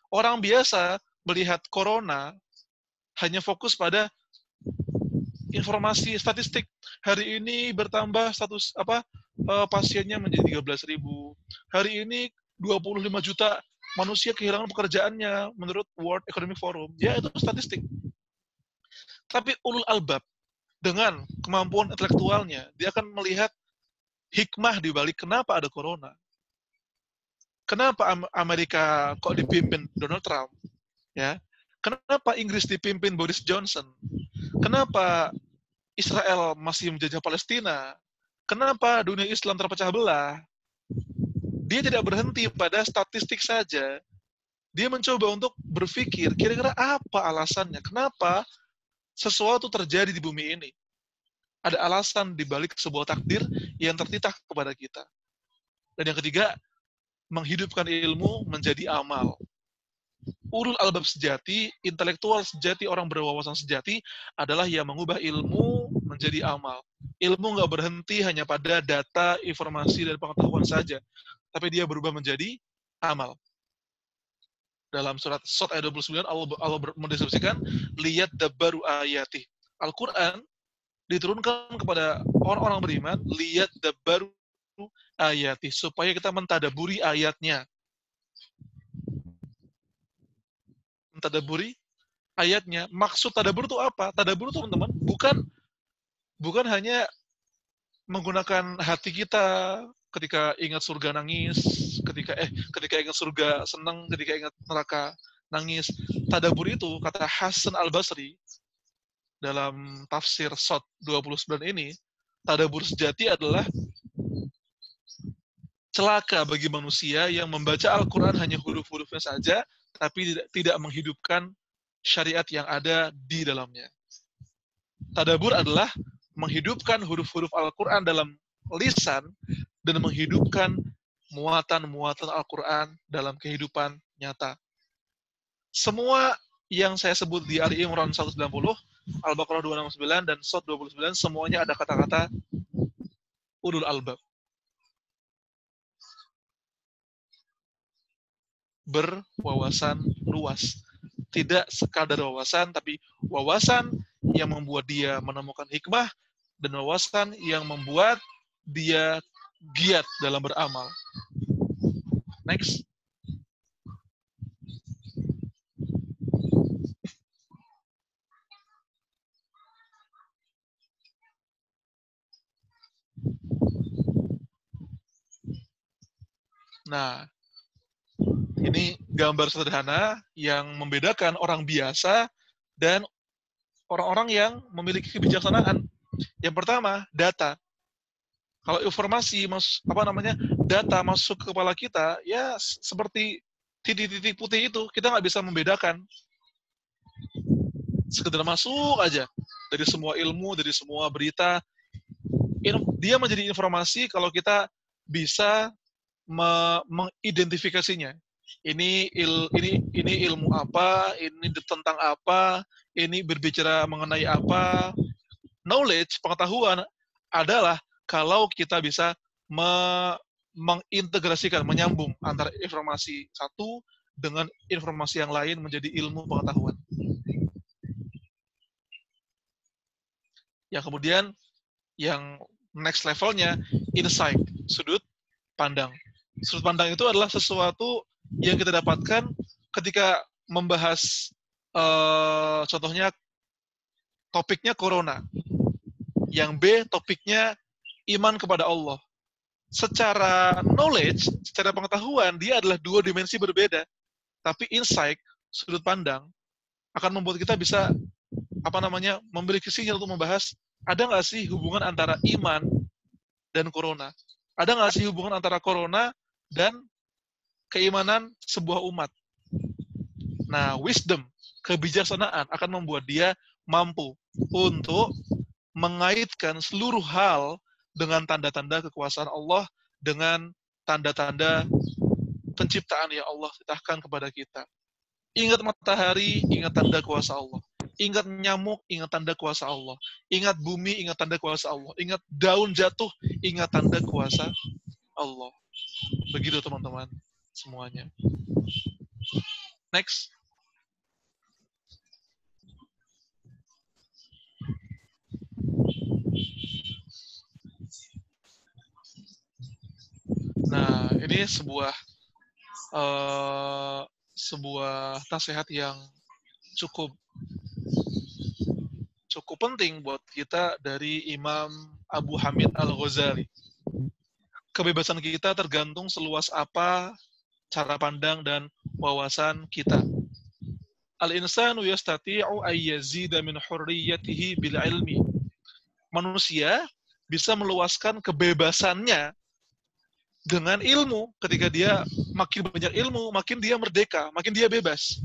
Orang biasa melihat corona hanya fokus pada informasi statistik. Hari ini bertambah pasiennya menjadi 13.000. Hari ini 25 juta manusia kehilangan pekerjaannya menurut World Economic Forum. Ya, itu statistik. Tapi ulul albab dengan kemampuan intelektualnya, dia akan melihat hikmah di balik kenapa ada corona. Kenapa Amerika kok dipimpin Donald Trump? Ya. Kenapa Inggris dipimpin Boris Johnson? Kenapa Israel masih menjajah Palestina? Kenapa dunia Islam terpecah belah? Dia tidak berhenti pada statistik saja. Dia mencoba untuk berpikir, kira-kira apa alasannya? Kenapa sesuatu terjadi di bumi ini? Ada alasan di balik sebuah takdir yang tertitah kepada kita. Dan yang ketiga, menghidupkan ilmu menjadi amal. Ulul albab sejati, intelektual sejati, orang berwawasan sejati adalah yang mengubah ilmu menjadi amal. Ilmu nggak berhenti hanya pada data, informasi, dan pengetahuan saja. tapi dia berubah menjadi amal. Dalam surat Shad ayat 29 Allah mendeskripsikan lihat dabaru ayati. Al-Qur'an diturunkan kepada orang-orang beriman, lihat dabaru ayati, supaya kita mentadaburi ayatnya. Mentadaburi ayatnya. Maksud tadabur itu apa? Tadabur itu, teman-teman, bukan hanya menggunakan hati kita ketika ingat surga nangis, ketika ingat surga senang, ketika ingat neraka nangis. Tadabur itu, kata Hasan Al-Basri dalam tafsir Shad 29 ini, tadabur sejati adalah celaka bagi manusia yang membaca Al-Quran hanya huruf-hurufnya saja, tapi tidak menghidupkan syariat yang ada di dalamnya. Tadabur adalah menghidupkan huruf-huruf Al-Quran dalam lisan dan menghidupkan muatan-muatan Al-Quran dalam kehidupan nyata. Semua yang saya sebut di Ali Imran 190, Al-Baqarah 269, dan Shad 29, semuanya ada kata-kata ulul albab. Berwawasan luas. Tidak sekadar wawasan, tapi wawasan yang membuat dia menemukan hikmah, dan wawasan yang membuat dia giat dalam beramal. Next. Nah, ini gambar sederhana yang membedakan orang biasa dan orang-orang yang memiliki kebijaksanaan. Yang pertama, data. Kalau informasi data masuk ke kepala kita, ya seperti titik-titik putih itu, kita nggak bisa membedakan. Sekedar masuk aja dari semua ilmu, dari semua berita. Dia menjadi informasi kalau kita bisa mengidentifikasinya. Ini ilmu apa, ini tentang apa, ini berbicara mengenai apa. Knowledge, pengetahuan adalah kalau kita bisa mengintegrasikan, menyambung antara informasi satu dengan informasi yang lain menjadi ilmu pengetahuan. Yang kemudian, yang next levelnya, insight, sudut pandang. Sudut pandang itu adalah sesuatu yang kita dapatkan ketika membahas, contohnya topiknya corona. Yang B, topiknya iman kepada Allah. Secara knowledge, secara pengetahuan, dia adalah dua dimensi berbeda. Tapi insight, sudut pandang, akan membuat kita bisa memiliki sinyal untuk membahas, ada nggak sih hubungan antara iman dan corona? Ada nggak sih hubungan antara corona dan keimanan sebuah umat? Nah, wisdom, kebijaksanaan akan membuat dia mampu untuk mengaitkan seluruh hal dengan tanda-tanda kekuasaan Allah, dengan tanda-tanda penciptaan yang Allah titahkan kepada kita. Ingat matahari, ingat tanda kuasa Allah. Ingat nyamuk, ingat tanda kuasa Allah. Ingat bumi, ingat tanda kuasa Allah. Ingat daun jatuh, ingat tanda kuasa Allah. Begitu teman-teman semuanya. Next. Nah, ini sebuah nasihat yang cukup penting buat kita dari Imam Abu Hamid Al-Ghazali. Kebebasan kita tergantung seluas apa cara pandang dan wawasan kita. Al-insanu yastati'u ayyazida min hurriyatihi bil ilmi. Manusia bisa meluaskan kebebasannya dengan ilmu. Ketika dia makin banyak ilmu, makin dia merdeka, makin dia bebas.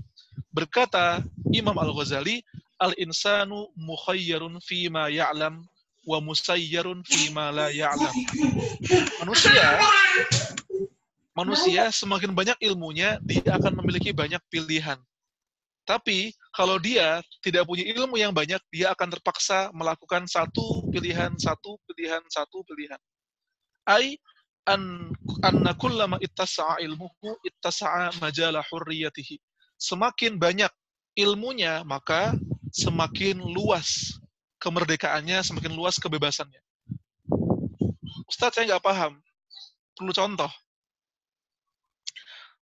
Berkata Imam Al-Ghazali, al-insanu mukhayyarun fima ya'lam wa musayyarun fima la ya'lam. Manusia semakin banyak ilmunya, dia akan memiliki banyak pilihan. Tapi kalau dia tidak punya ilmu yang banyak, dia akan terpaksa melakukan satu pilihan. anna kullama ittasa'a ilmuhu ittasa'a majala hurriyatihi. Semakin banyak ilmunya, maka semakin luas kemerdekaannya, semakin luas kebebasannya. Ustadz, saya nggak paham. Perlu contoh.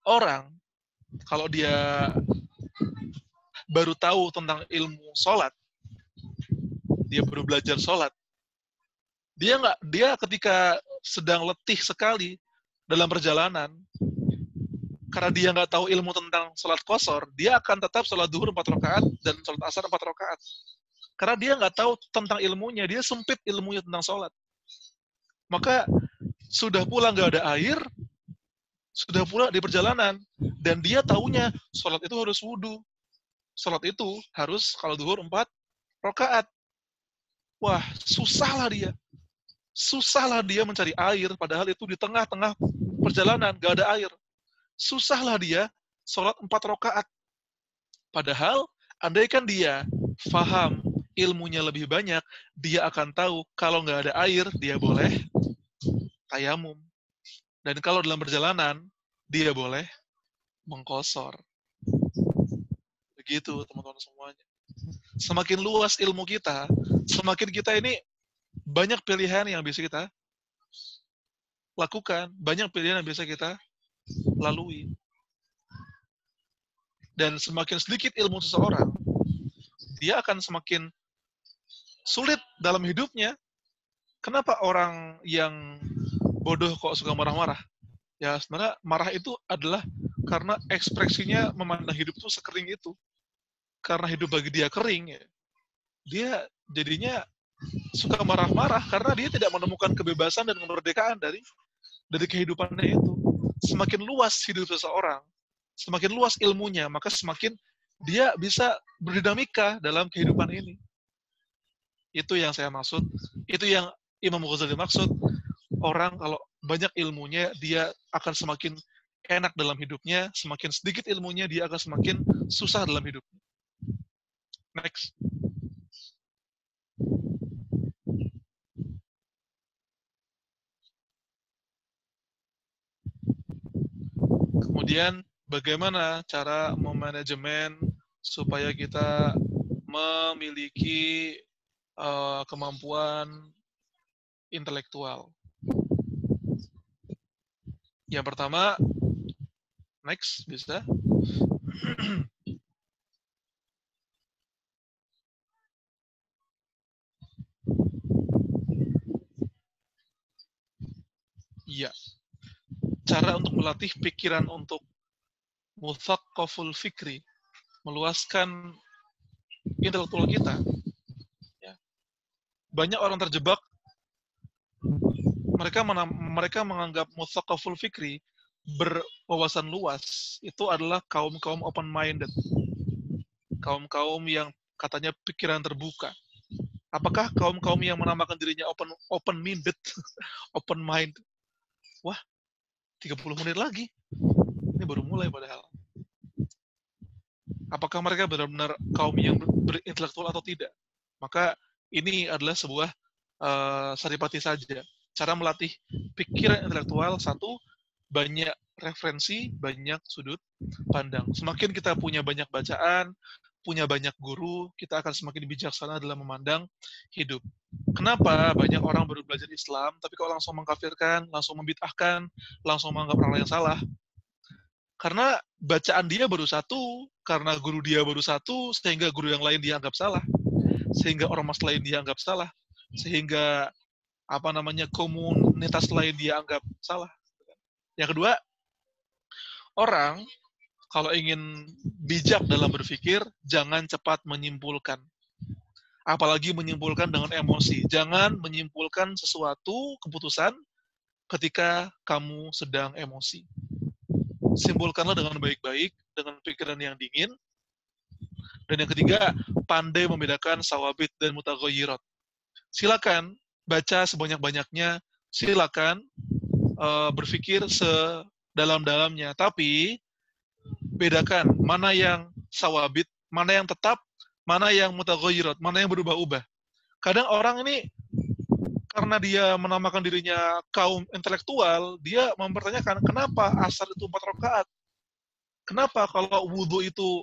Orang, kalau dia baru tahu tentang ilmu sholat, dia baru belajar sholat, dia ketika sedang letih sekali dalam perjalanan, karena dia nggak tahu ilmu tentang sholat qashar, dia akan tetap sholat duhur 4 rakaat dan sholat asar 4 rakaat. Karena dia nggak tahu tentang ilmunya, dia sempit ilmunya tentang sholat. Maka sudah pula nggak ada air, sudah pula di perjalanan, dan dia taunya sholat itu harus wudu. Sholat itu harus kalau duhur 4 rakaat. Wah, susahlah dia mencari air, padahal itu di tengah-tengah perjalanan, gak ada air. Susahlah dia sholat 4 rakaat. Padahal, andaikan dia faham ilmunya lebih banyak, dia akan tahu kalau nggak ada air, dia boleh tayamum. Dan kalau dalam perjalanan, dia boleh mengqashar. Begitu, teman-teman semuanya. Semakin luas ilmu kita, semakin kita ini banyak pilihan yang bisa kita lakukan, banyak pilihan yang bisa kita lalui. Dan semakin sedikit ilmu seseorang, dia akan semakin sulit dalam hidupnya. Kenapa orang yang bodoh kok suka marah-marah? Ya sebenarnya marah itu adalah karena ekspresinya memandang hidup itu sekering itu. Karena hidup bagi dia kering, ya, dia jadinya suka marah-marah karena dia tidak menemukan kebebasan dan kemerdekaan dari kehidupannya itu. Semakin luas hidup seseorang, semakin luas ilmunya, maka semakin dia bisa berdinamika dalam kehidupan ini. Itu yang saya maksud. Itu yang Imam Ghazali maksud. Orang kalau banyak ilmunya, dia akan semakin enak dalam hidupnya. Semakin sedikit ilmunya, dia akan semakin susah dalam hidupnya. Next. Kemudian, bagaimana cara memanajemen supaya kita memiliki kemampuan intelektual. Yang pertama, next, bisa. Iya. Cara untuk melatih pikiran untuk muthaqqaful fikri, meluaskan intelektual kita. Ya. Banyak orang terjebak, mereka menganggap muthaqqaful fikri, berwawasan luas, itu adalah kaum-kaum open-minded. Kaum-kaum yang katanya pikiran terbuka. Apakah kaum-kaum yang menamakan dirinya open-minded, open mind? Wah, 30 menit lagi. Ini baru mulai padahal. Apakah mereka benar-benar kaum yang berintelektual atau tidak? Maka ini adalah sebuah saripati saja. Cara melatih pikiran intelektual, satu, banyak referensi, banyak sudut pandang. Semakin kita punya banyak bacaan, punya banyak guru, kita akan semakin bijaksana dalam memandang hidup. Kenapa banyak orang baru belajar Islam, tapi kok langsung mengkafirkan, langsung membid'ahkan, langsung menganggap orang lain salah? Karena bacaan dia baru satu, karena guru dia baru satu, sehingga guru yang lain dianggap salah, sehingga ormas lain dianggap salah, sehingga komunitas lain dianggap salah. Yang kedua, orang kalau ingin bijak dalam berpikir, jangan cepat menyimpulkan. Apalagi menyimpulkan dengan emosi. Jangan menyimpulkan sesuatu keputusan ketika kamu sedang emosi. Simpulkanlah dengan baik-baik, dengan pikiran yang dingin. Dan yang ketiga, pandai membedakan sawabit dan mutaghayyirat. Silakan baca sebanyak-banyaknya, silakan berpikir sedalam-dalamnya, tapi bedakan mana yang sawabit, mana yang tetap, mana yang mutaghayyirat, mana yang berubah-ubah. Kadang orang ini karena dia menamakan dirinya kaum intelektual, dia mempertanyakan kenapa asar itu 4 rakaat. Kenapa kalau wudhu itu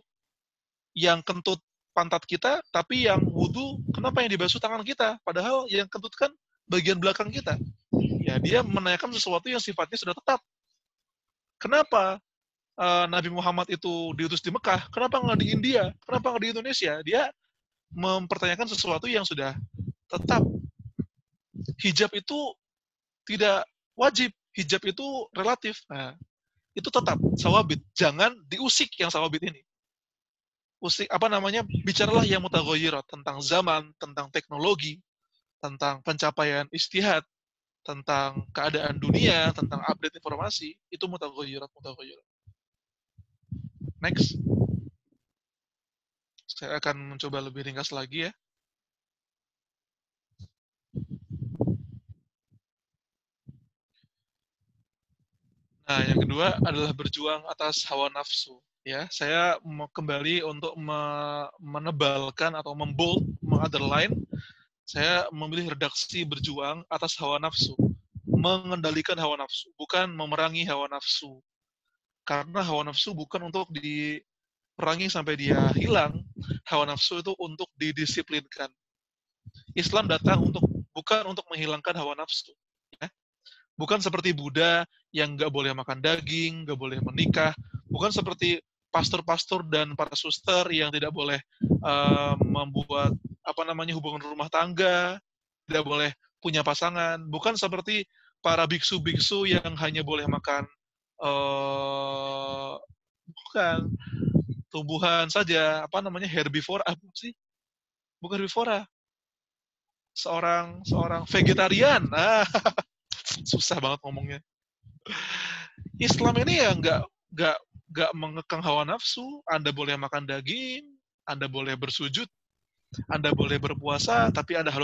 yang kentut pantat kita, tapi yang wudhu, kenapa yang dibasuh tangan kita? Padahal yang kentut kan bagian belakang kita. Ya, dia menanyakan sesuatu yang sifatnya sudah tetap. Kenapa Nabi Muhammad itu diutus di Mekah? Kenapa nggak di India? Kenapa nggak di Indonesia? Dia mempertanyakan sesuatu yang sudah tetap. Hijab itu tidak wajib. Hijab itu relatif. Nah, itu tetap sawabit. Jangan diusik yang sawabit ini. Usik bicaralah yang mutaghayyirat, tentang zaman, tentang teknologi, tentang pencapaian ijtihad, tentang keadaan dunia, tentang update informasi, itu mutaghayyirat. Next. Saya akan mencoba lebih ringkas lagi ya. Nah, yang kedua adalah berjuang atas hawa nafsu. Ya, saya mau kembali untuk menebalkan atau membold, mengunderline. Saya memilih redaksi berjuang atas hawa nafsu, mengendalikan hawa nafsu, bukan memerangi hawa nafsu. Karena hawa nafsu bukan untuk diperangi sampai dia hilang. Hawa nafsu itu untuk didisiplinkan. Islam datang bukan untuk menghilangkan hawa nafsu. Ya. Bukan seperti Buddha yang nggak boleh makan daging, nggak boleh menikah. Bukan seperti pastor-pastor dan para suster yang tidak boleh membuat hubungan rumah tangga, tidak boleh punya pasangan. Bukan seperti para biksu-biksu yang hanya boleh makan bukan tumbuhan saja, herbivora, apa sih? Bukan herbivora. Seorang vegetarian. Susah banget ngomongnya. Islam ini ya nggak mengekang hawa nafsu. Anda boleh makan daging, Anda boleh bersujud, Anda boleh berpuasa, tapi Anda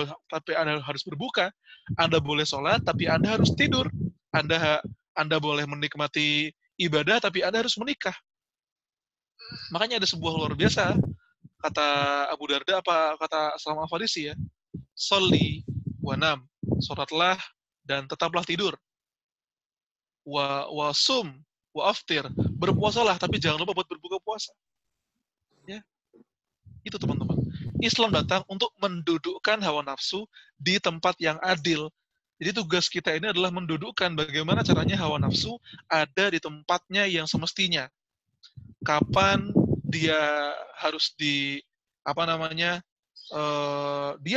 harus berbuka. Anda boleh sholat, tapi Anda harus tidur. Anda boleh menikmati ibadah, tapi Anda harus menikah. Makanya ada sebuah luar biasa, kata Abu Darda, kata Salman Al-Farisi ya, sholli wanam, sholatlah dan tetaplah tidur. Wa sum wa aftir, berpuasalah tapi jangan lupa buat berbuka puasa. Ya. Itu teman-teman. Islam datang untuk mendudukkan hawa nafsu di tempat yang adil. Jadi tugas kita ini adalah mendudukkan bagaimana caranya hawa nafsu ada di tempatnya yang semestinya. Kapan dia harus dia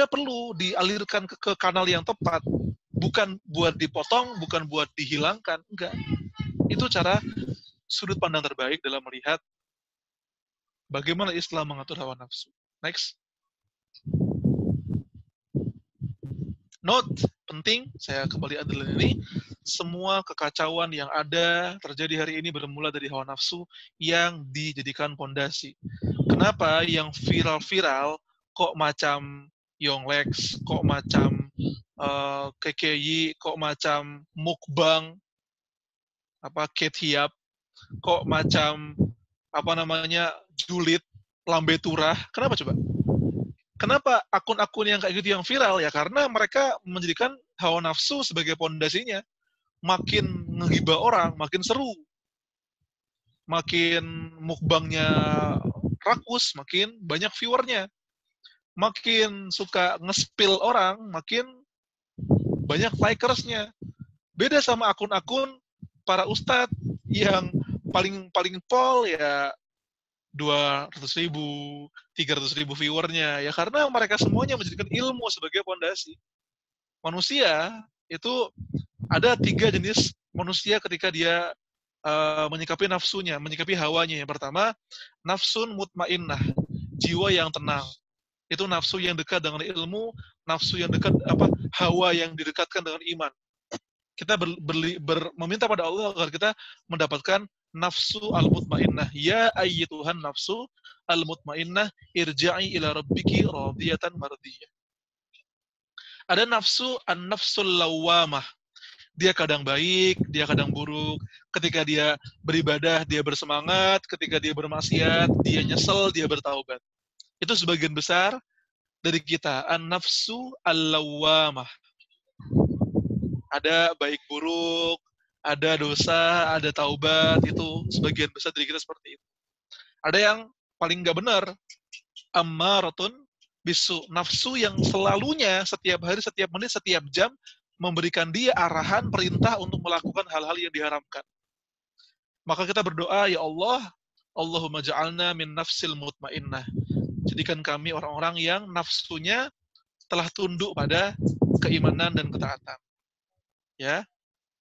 perlu dialirkan ke kanal yang tepat. Bukan buat dipotong, bukan buat dihilangkan, enggak. Itu cara sudut pandang terbaik dalam melihat bagaimana Islam mengatur hawa nafsu. Next. Note penting, saya kembali underline ini, semua kekacauan yang ada terjadi hari ini bermula dari hawa nafsu yang dijadikan pondasi. Kenapa yang viral-viral kok macam Yonglex, kok macam KKI, kok macam mukbang, Kate Hiap, kok macam julid, lambe turah. Kenapa coba? Kenapa akun-akun yang kayak gitu yang viral? Ya karena mereka menjadikan hawa nafsu sebagai pondasinya. Makin ngegibah orang, makin seru. Makin mukbangnya rakus, makin banyak viewernya. Makin suka nge-spill orang, makin banyak likersnya. Beda sama akun-akun para ustadz yang paling pol ya 200.000, 300.000 viewernya. Ya karena mereka semuanya menjadikan ilmu sebagai pondasi. Manusia itu ada 3 jenis manusia ketika dia menyikapi nafsunya, menyikapi hawanya. Yang pertama, nafsun mutmainnah, jiwa yang tenang. Itu nafsu yang dekat dengan ilmu, nafsu yang dekat hawa yang didekatkan dengan iman. Kita meminta pada Allah agar kita mendapatkan nafsu al-mutmainnah. Ya ayyatuhan nafsu al-mutmainnah, irja'i ila rabbiki radiyatan mardiyah. Ada nafsu an-nafsul lawamah. Dia kadang baik, dia kadang buruk. Ketika dia beribadah, dia bersemangat. Ketika dia bermaksiat, dia nyesel, dia bertaubat. Itu sebagian besar dari kita. An-nafsu al-lawamah. Ada baik buruk, ada dosa, ada taubat, itu sebagian besar diri kita seperti itu. Ada yang paling nggak benar, ammaratun bisu, nafsu yang selalunya setiap hari, setiap menit, setiap jam memberikan dia arahan, perintah untuk melakukan hal-hal yang diharamkan. Maka kita berdoa, ya Allah, Allahumma ja'alna min nafsil mutmainnah. Jadikan kami orang-orang yang nafsunya telah tunduk pada keimanan dan ketaatan. Ya,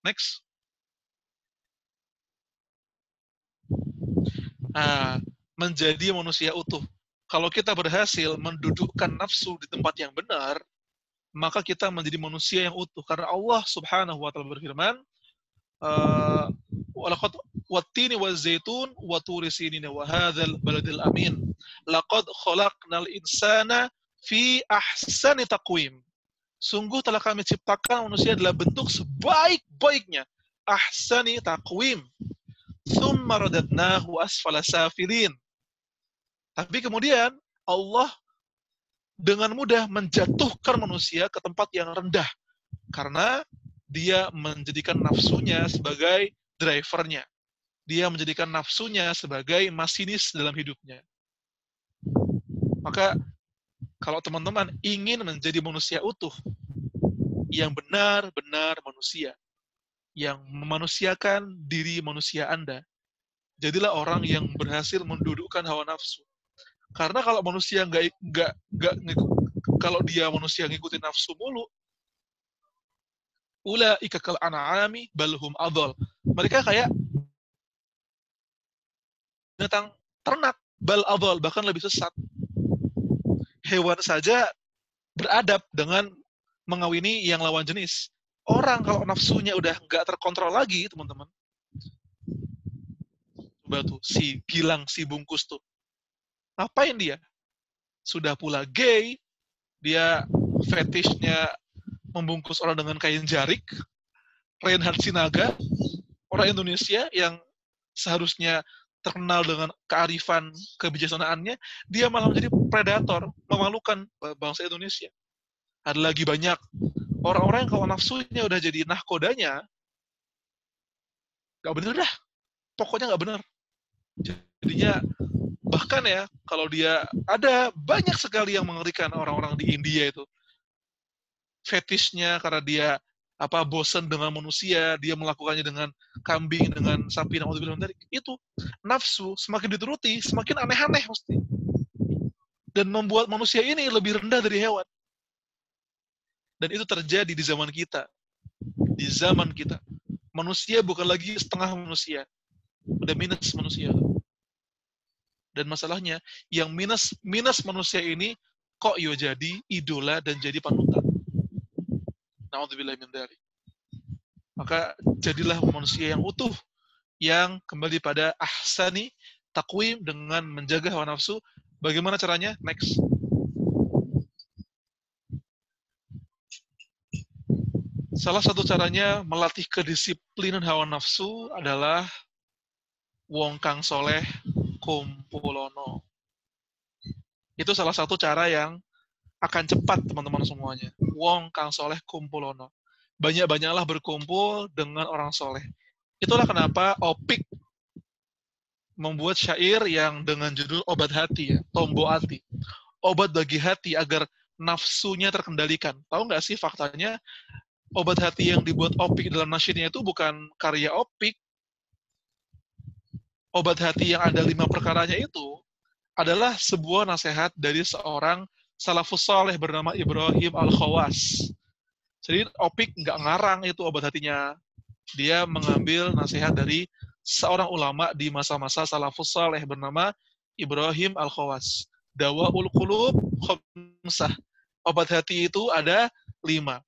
next. Menjadi manusia utuh. Kalau kita berhasil mendudukkan nafsu di tempat yang benar, maka kita menjadi manusia yang utuh. Karena Allah Subhanahu wa Ta'ala berfirman, walaqad wattini wazaitun wa turi sinin wa hadzal baladil amin. Laqad khalaqnal insana fi ahsani taqwim. Sungguh telah kami ciptakan manusia dalam bentuk sebaik-baiknya. Ahsani taqwim. Tsumma radadnahu asfala safilin. Tapi kemudian Allah dengan mudah menjatuhkan manusia ke tempat yang rendah. Karena dia menjadikan nafsunya sebagai drivernya. Dia menjadikan nafsunya sebagai masinis dalam hidupnya. Maka kalau teman-teman ingin menjadi manusia utuh, yang benar-benar manusia, yang memanusiakan diri manusia Anda, jadilah orang yang berhasil mendudukkan hawa nafsu. Karena kalau manusia kalau dia manusia ngikutin nafsu mulu, ulaika kal an'ami bal hum adall. Mereka kayak binatang ternak, bal adall, bahkan lebih sesat. Hewan saja beradab dengan mengawini yang lawan jenis. Orang kalau nafsunya udah nggak terkontrol lagi, teman-teman. Coba tuh, si Gilang, si bungkus tuh. Ngapain dia? Sudah pula gay, dia fetishnya membungkus orang dengan kain jarik. Reinhard Sinaga, orang Indonesia yang seharusnya terkenal dengan kearifan kebijaksanaannya, dia malah menjadi predator, memalukan bangsa Indonesia. Ada lagi banyak orang-orang yang kalau nafsunya udah jadi nahkodanya, nggak bener dah. Pokoknya nggak bener. Jadinya, bahkan ya, kalau dia, ada banyak sekali yang mengerikan orang-orang di India itu. Fetishnya karena dia bosan dengan manusia, dia melakukannya dengan kambing, dengan sapi, itu nafsu semakin dituruti, semakin aneh-aneh mesti. Dan membuat manusia ini lebih rendah dari hewan. Dan itu terjadi di zaman kita. Di zaman kita. Manusia bukan lagi setengah manusia. Udah minus manusia. Dan masalahnya, yang minus manusia ini, kok jadi idola dan jadi panutan. Na'udzubillah min dzalik. Maka jadilah manusia yang utuh, yang kembali pada ahsani taqwim, dengan menjaga hawa nafsu. Bagaimana caranya? Next. Salah satu caranya melatih kedisiplinan hawa nafsu adalah wong kang soleh kumpulono. Itu salah satu cara yang akan cepat, teman-teman semuanya. Wong kang soleh kumpulono. Banyak-banyaklah berkumpul dengan orang soleh. Itulah kenapa Opik membuat syair yang dengan judul Obat Hati, ya, Tombo Hati. Obat bagi hati agar nafsunya terkendalikan. Tahu nggak sih faktanya, Obat Hati yang dibuat Opik dalam nasyidnya itu bukan karya Opik. Obat Hati yang ada 5 perkaranya itu adalah sebuah nasihat dari seorang salafus saleh bernama Ibrahim Al-Khawas. Jadi Opik nggak ngarang itu Obat Hatinya. Dia mengambil nasihat dari seorang ulama di masa-masa salafus saleh bernama Ibrahim Al-Khawas. Dawaul Qulub khamsah. Obat hati itu ada 5.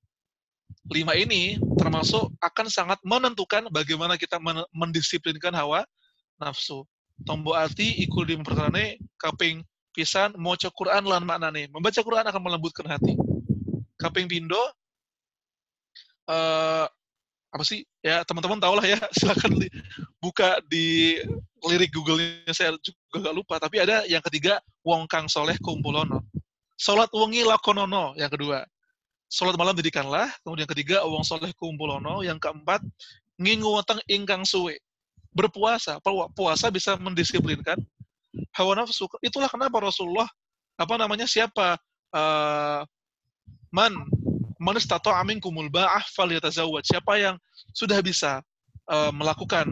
5 ini termasuk akan sangat menentukan bagaimana kita mendisiplinkan hawa nafsu. Tombo ati ikul di mempertarane kaping pisan maca Quran lan maknane. Membaca Quran akan melembutkan hati. Kaping pindo apa sih? Ya, teman-teman tahu lah ya. Silakan buka di lirik Google-nya, saya juga gak lupa, tapi ada yang ketiga, wong kang soleh kumpulono. Salat wengi lakonono yang kedua. Salat malam didikanlah. Kemudian ketiga, wong soleh kumpulono. Yang keempat, ngingu weteng ingkang suwe. Berpuasa. Puasa bisa mendisiplinkan hawa nafsu. Itulah kenapa Rasulullah, siapa man istata'a minkumul ba'ah falyatazawwaj. Siapa yang sudah bisa melakukan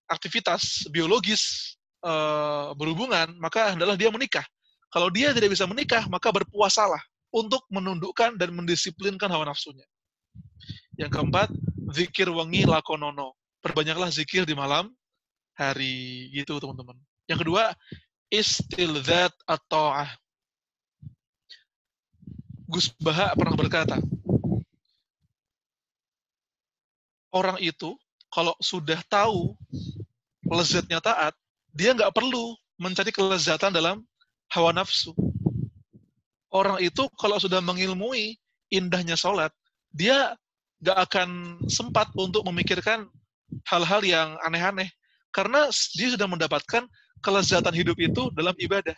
aktivitas biologis berhubungan, maka hendaklah dia menikah. Kalau dia tidak bisa menikah, maka berpuasalah untuk menundukkan dan mendisiplinkan hawa nafsunya. Yang keempat, zikir wengi lakonono. Perbanyaklah zikir di malam hari, gitu teman-teman. Yang kedua, istilzat at-ta'ah. Gus Baha pernah berkata, orang itu kalau sudah tahu lezatnya taat, dia nggak perlu mencari kelezatan dalam hawa nafsu. Orang itu kalau sudah mengilmui indahnya sholat, dia nggak akan sempat untuk memikirkan hal-hal yang aneh-aneh. Karena dia sudah mendapatkan kelezatan hidup itu dalam ibadah.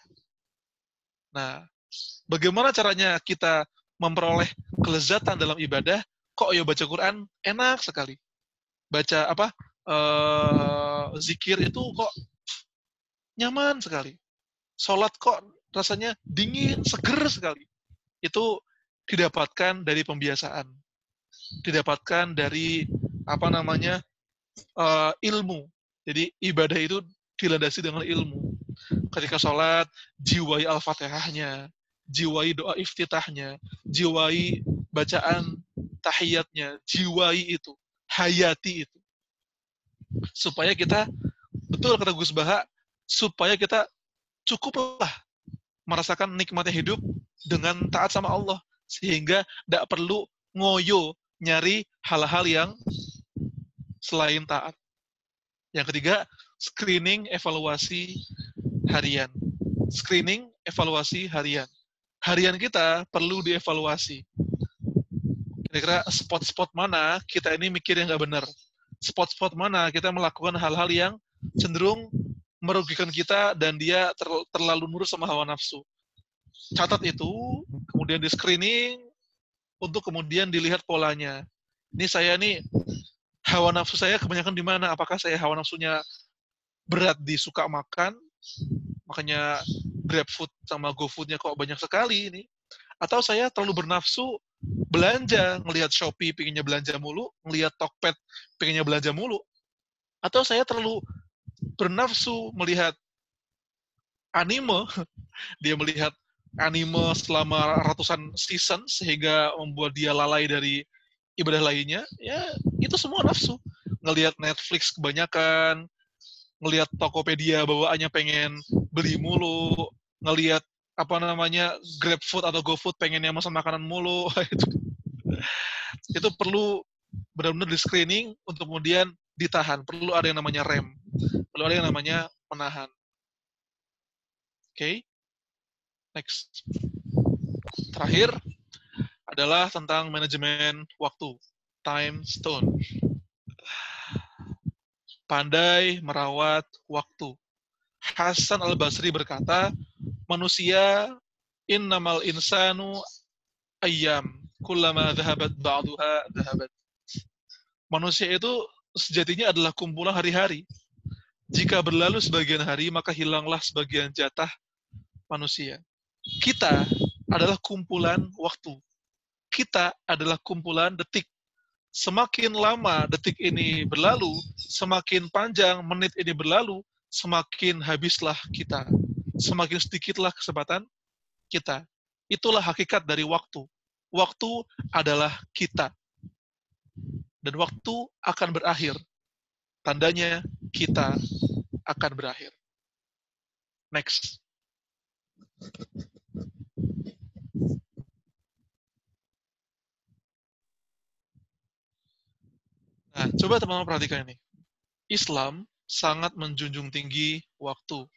Nah, bagaimana caranya kita memperoleh kelezatan dalam ibadah? Kok ya baca Quran enak sekali. Baca zikir itu kok nyaman sekali. Sholat kok rasanya dingin, seger sekali. Itu didapatkan dari pembiasaan. Didapatkan dari ilmu. Jadi ibadah itu dilandasi dengan ilmu. Ketika sholat, jiwai al-fatihahnya, jiwai doa iftitahnya, jiwai bacaan tahiyatnya, jiwai itu, hayati itu. Supaya kita, betul kata Gus Baha, supaya kita cukuplah merasakan nikmatnya hidup dengan taat sama Allah. Sehingga tidak perlu ngoyo nyari hal-hal yang selain taat. Yang ketiga, screening evaluasi harian. Screening evaluasi harian. Harian kita perlu dievaluasi. Kira-kira spot-spot mana kita ini mikir yang nggak benar. Spot-spot mana kita melakukan hal-hal yang cenderung merugikan kita dan dia terlalu nurut sama hawa nafsu. Catat itu, kemudian di screening, untuk kemudian dilihat polanya. Ini saya hawa nafsu saya kebanyakan di mana? Apakah saya hawa nafsunya berat di suka makan, makanya GrabFood sama GoFood-nya kok banyak sekali ini? Atau saya terlalu bernafsu belanja, ngelihat Shopee pengennya belanja mulu, ngelihat Tokped pengennya belanja mulu? Atau saya terlalu bernafsu melihat anime, dia melihat anime selama ratusan season sehingga membuat dia lalai dari ibadah lainnya, ya itu semua nafsu. Ngelihat Netflix kebanyakan, ngelihat Tokopedia bawaannya pengen beli mulu, ngelihat GrabFood atau GoFood pengennya pesan makanan mulu, itu perlu benar-benar di screening untuk kemudian ditahan. Perlu ada yang namanya rem, perlu ada yang namanya menahan. Oke. Next. Terakhir adalah tentang manajemen waktu, time stone. Pandai merawat waktu. Hasan al-Basri berkata, manusia innamal insanu ayyam, kullama dhahabat ba'duha dhahabat. Manusia itu sejatinya adalah kumpulan hari-hari. Jika berlalu sebagian hari, maka hilanglah sebagian jatah manusia. Kita adalah kumpulan waktu. Kita adalah kumpulan detik. Semakin lama detik ini berlalu, semakin panjang menit ini berlalu, semakin habislah kita. Semakin sedikitlah kesempatan kita. Itulah hakikat dari waktu. Waktu adalah kita. Dan waktu akan berakhir. Tandanya kita akan berakhir. Next. Nah, coba teman-teman perhatikan ini. Islam sangat menjunjung tinggi waktu.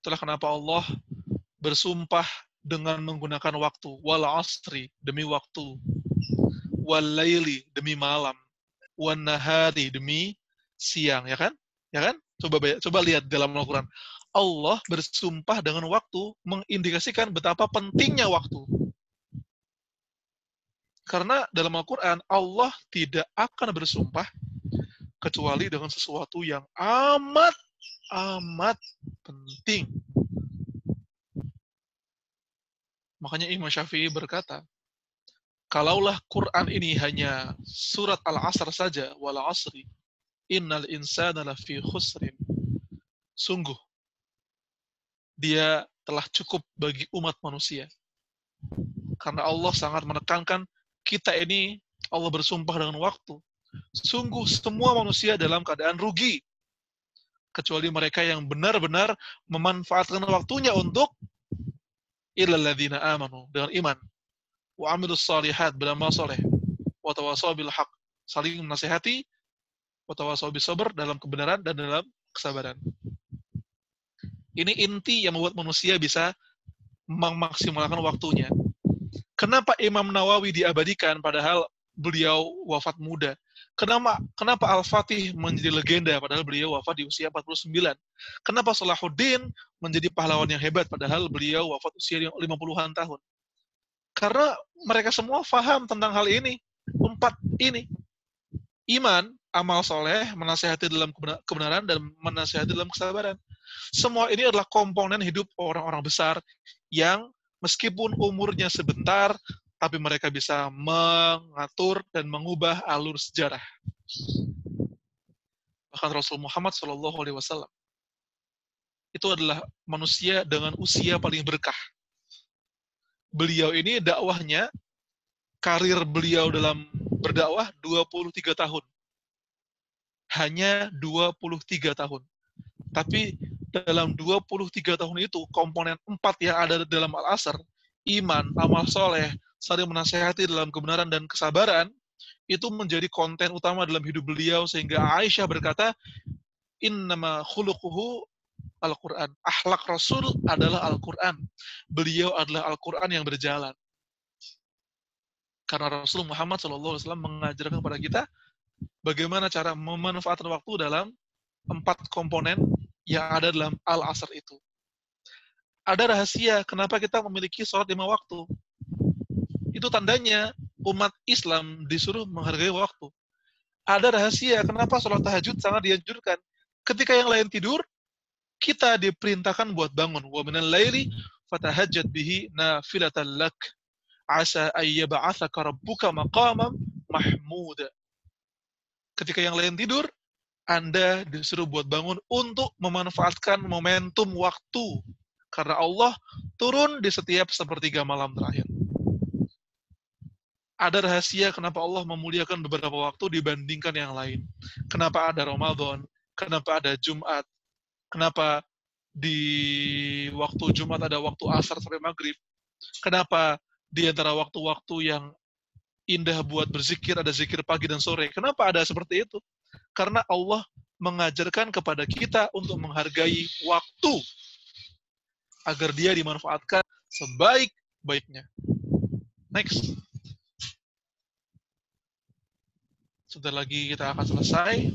Itulah kenapa Allah bersumpah dengan menggunakan waktu. Wal asri, demi waktu. Wal laili, demi malam. Wan nahari, demi siang. Ya kan? Ya kan? Coba lihat dalam Al-Quran. Allah bersumpah dengan waktu, mengindikasikan betapa pentingnya waktu. Karena dalam Al-Quran, Allah tidak akan bersumpah kecuali dengan sesuatu yang amat penting. Makanya Imam Syafi'i berkata, kalaulah Quran ini hanya surat Al-Asr saja, wal asri, innal insana lafi khusrin. Sungguh, dia telah cukup bagi umat manusia. Karena Allah sangat menekankan kita ini, Allah bersumpah dengan waktu. Sungguh semua manusia dalam keadaan rugi. Kecuali mereka yang benar-benar memanfaatkan waktunya untuk illal ladzina amanu, dengan iman. Wa amilus shalihat, beramal soleh. Wa tawasaw bil haq, saling menasihati. Wa tawasaw bis sabr, dalam kebenaran dan dalam kesabaran. Ini inti yang membuat manusia bisa memaksimalkan waktunya. Kenapa Imam Nawawi diabadikan padahal beliau wafat muda? Kenapa Al-Fatih menjadi legenda padahal beliau wafat di usia 49? Kenapa Salahuddin menjadi pahlawan yang hebat padahal beliau wafat usia 50-an tahun? Karena mereka semua paham tentang hal ini. 4 ini. Iman, amal soleh, menasihati dalam kebenaran, dan menasihati dalam kesabaran. Semua ini adalah komponen hidup orang-orang besar yang meskipun umurnya sebentar, tapi mereka bisa mengatur dan mengubah alur sejarah. Bahkan Rasul Muhammad SAW itu adalah manusia dengan usia paling berkah. Beliau ini dakwahnya, karir beliau dalam berdakwah 23 tahun. Hanya 23 tahun. Tapi dalam 23 tahun itu, komponen 4 yang ada dalam Al-Asr, iman, amal soleh, saling menasihati dalam kebenaran dan kesabaran, itu menjadi konten utama dalam hidup beliau, sehingga Aisyah berkata, innama khuluquhu Al-Quran. Akhlak Rasul adalah Al-Quran. Beliau adalah Al-Quran yang berjalan. Karena Rasul Muhammad SAW mengajarkan kepada kita bagaimana cara memanfaatkan waktu dalam 4 komponen yang ada dalam Al-Asr itu. Ada rahasia kenapa kita memiliki sholat 5 waktu. Itu tandanya umat Islam disuruh menghargai waktu. Ada rahasia kenapa sholat tahajud sangat dianjurkan. Ketika yang lain tidur, kita diperintahkan buat bangun. Wa minal laili fatahajjad bihi nafilatan lak. Asa ayyaba'athaka rabbuka maqamam mahmuda. Ketika yang lain tidur, Anda disuruh buat bangun untuk memanfaatkan momentum waktu. Karena Allah turun di setiap sepertiga malam terakhir. Ada rahasia kenapa Allah memuliakan beberapa waktu dibandingkan yang lain. Kenapa ada Ramadan, kenapa ada Jumat, kenapa di waktu Jumat ada waktu Asar sampai Maghrib, kenapa di antara waktu-waktu yang indah buat berzikir, ada zikir pagi dan sore. Kenapa ada seperti itu? Karena Allah mengajarkan kepada kita untuk menghargai waktu agar dia dimanfaatkan sebaik-baiknya. Next. Sebentar lagi kita akan selesai.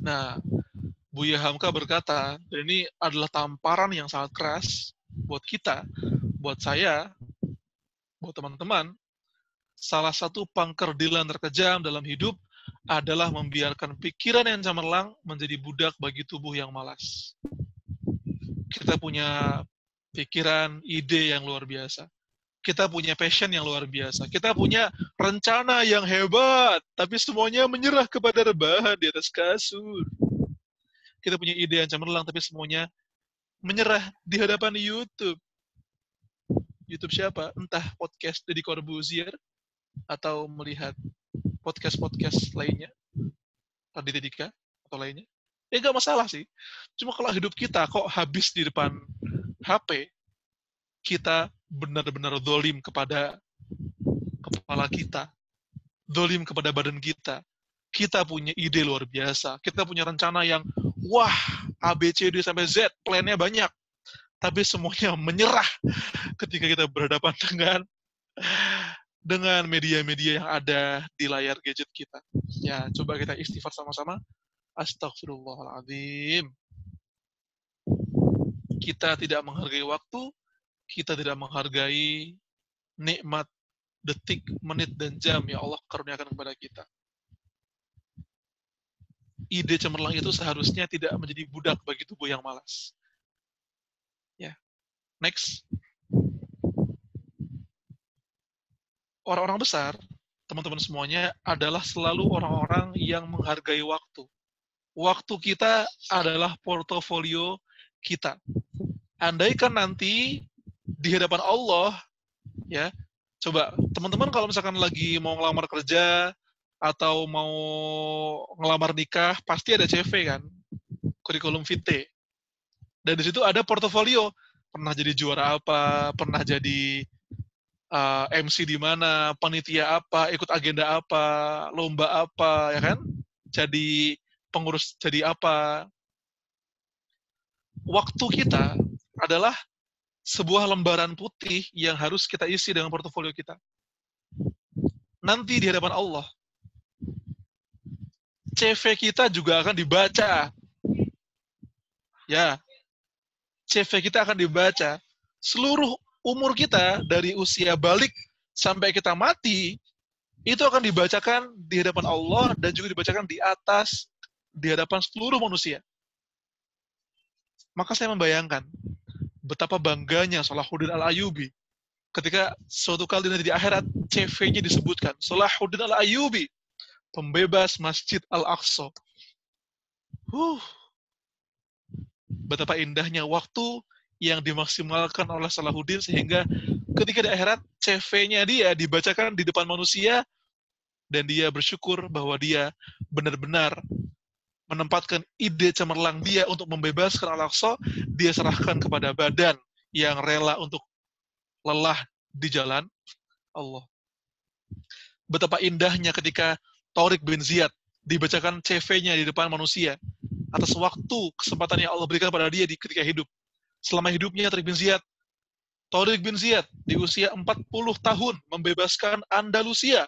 Nah, Buya Hamka berkata, dan ini adalah tamparan yang sangat keras buat kita, buat saya, buat teman-teman. Salah satu pangkerdilan terkejam dalam hidup adalah membiarkan pikiran yang cemerlang menjadi budak bagi tubuh yang malas. Kita punya pikiran, ide yang luar biasa. Kita punya passion yang luar biasa. Kita punya rencana yang hebat, tapi semuanya menyerah kepada rebahan di atas kasur. Kita punya ide yang cemerlang, tapi semuanya menyerah di hadapan YouTube. YouTube siapa? Entah podcast Deddy Corbuzier, atau melihat podcast-podcast lainnya, Raditya Dika, atau lainnya. Nggak masalah sih. Cuma kalau hidup kita kok habis di depan HP, kita benar-benar zalim kepada kepala kita, zalim kepada badan kita. Kita punya ide luar biasa, kita punya rencana yang wah, A, B, C, D, sampai Z, plannya banyak. Tapi semuanya menyerah ketika kita berhadapan dengan media-media yang ada di layar gadget kita. Ya, coba kita istighfar sama-sama. Astaghfirullahaladzim. Kita tidak menghargai waktu, kita tidak menghargai nikmat detik, menit, dan jam yang Allah karuniakan kepada kita. Ide cemerlang itu seharusnya tidak menjadi budak bagi tubuh yang malas. Ya. Next. Orang-orang besar, teman-teman semuanya, adalah selalu orang-orang yang menghargai waktu. Waktu kita adalah portofolio kita. Andaikan nanti di hadapan Allah, ya, coba teman-teman kalau misalkan lagi mau ngelamar kerja atau mau ngelamar nikah, pasti ada CV kan, kurikulum vitae. Dan di situ ada portofolio, pernah jadi juara apa, pernah jadi MC di mana, panitia apa, ikut agenda apa, lomba apa, ya kan? Jadi pengurus jadi apa. Waktu kita adalah sebuah lembaran putih yang harus kita isi dengan portofolio kita. Nanti di hadapan Allah, CV kita juga akan dibaca. Ya, CV kita akan dibaca. Seluruh umur kita dari usia balik sampai kita mati, itu akan dibacakan di hadapan Allah dan juga dibacakan di hadapan seluruh manusia. Maka saya membayangkan betapa bangganya Salahuddin Al-Ayyubi ketika suatu kali nanti di akhirat CV-nya disebutkan Salahuddin Al-Ayyubi, pembebas Masjid Al-Aqsa. Betapa indahnya waktu yang dimaksimalkan oleh Salahuddin sehingga ketika di akhirat CV-nya dia dibacakan di depan manusia dan dia bersyukur bahwa dia benar-benar menempatkan ide cemerlang dia untuk membebaskan Al-Aqsa, dia serahkan kepada badan yang rela untuk lelah di jalan Allah. Betapa indahnya ketika Tariq bin Ziyad dibacakan CV-nya di depan manusia atas waktu kesempatan yang Allah berikan pada dia ketika hidup. Selama hidupnya Tariq bin Ziyad di usia 40 tahun membebaskan Andalusia,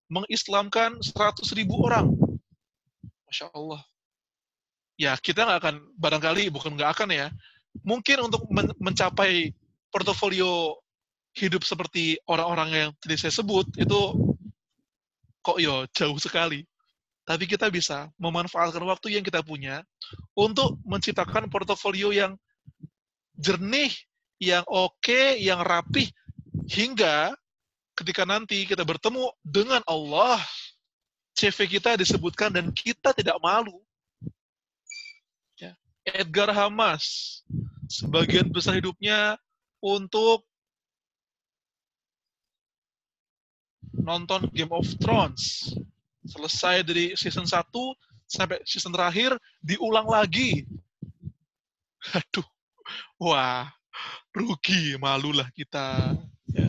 mengislamkan 100.000 orang. Masya Allah. Ya, kita nggak akan, barangkali, bukan nggak akan ya, mungkin untuk mencapai portofolio hidup seperti orang-orang yang tadi saya sebut, itu kok jauh sekali. Tapi kita bisa memanfaatkan waktu yang kita punya untuk menciptakan portofolio yang jernih, yang oke, yang rapih, hingga ketika nanti kita bertemu dengan Allah, CV kita disebutkan dan kita tidak malu. Ya. Edgar Hamas, sebagian besar hidupnya untuk nonton Game of Thrones. Selesai dari season 1 sampai season terakhir, diulang lagi. Aduh. Wah, rugi, malulah kita. Ya.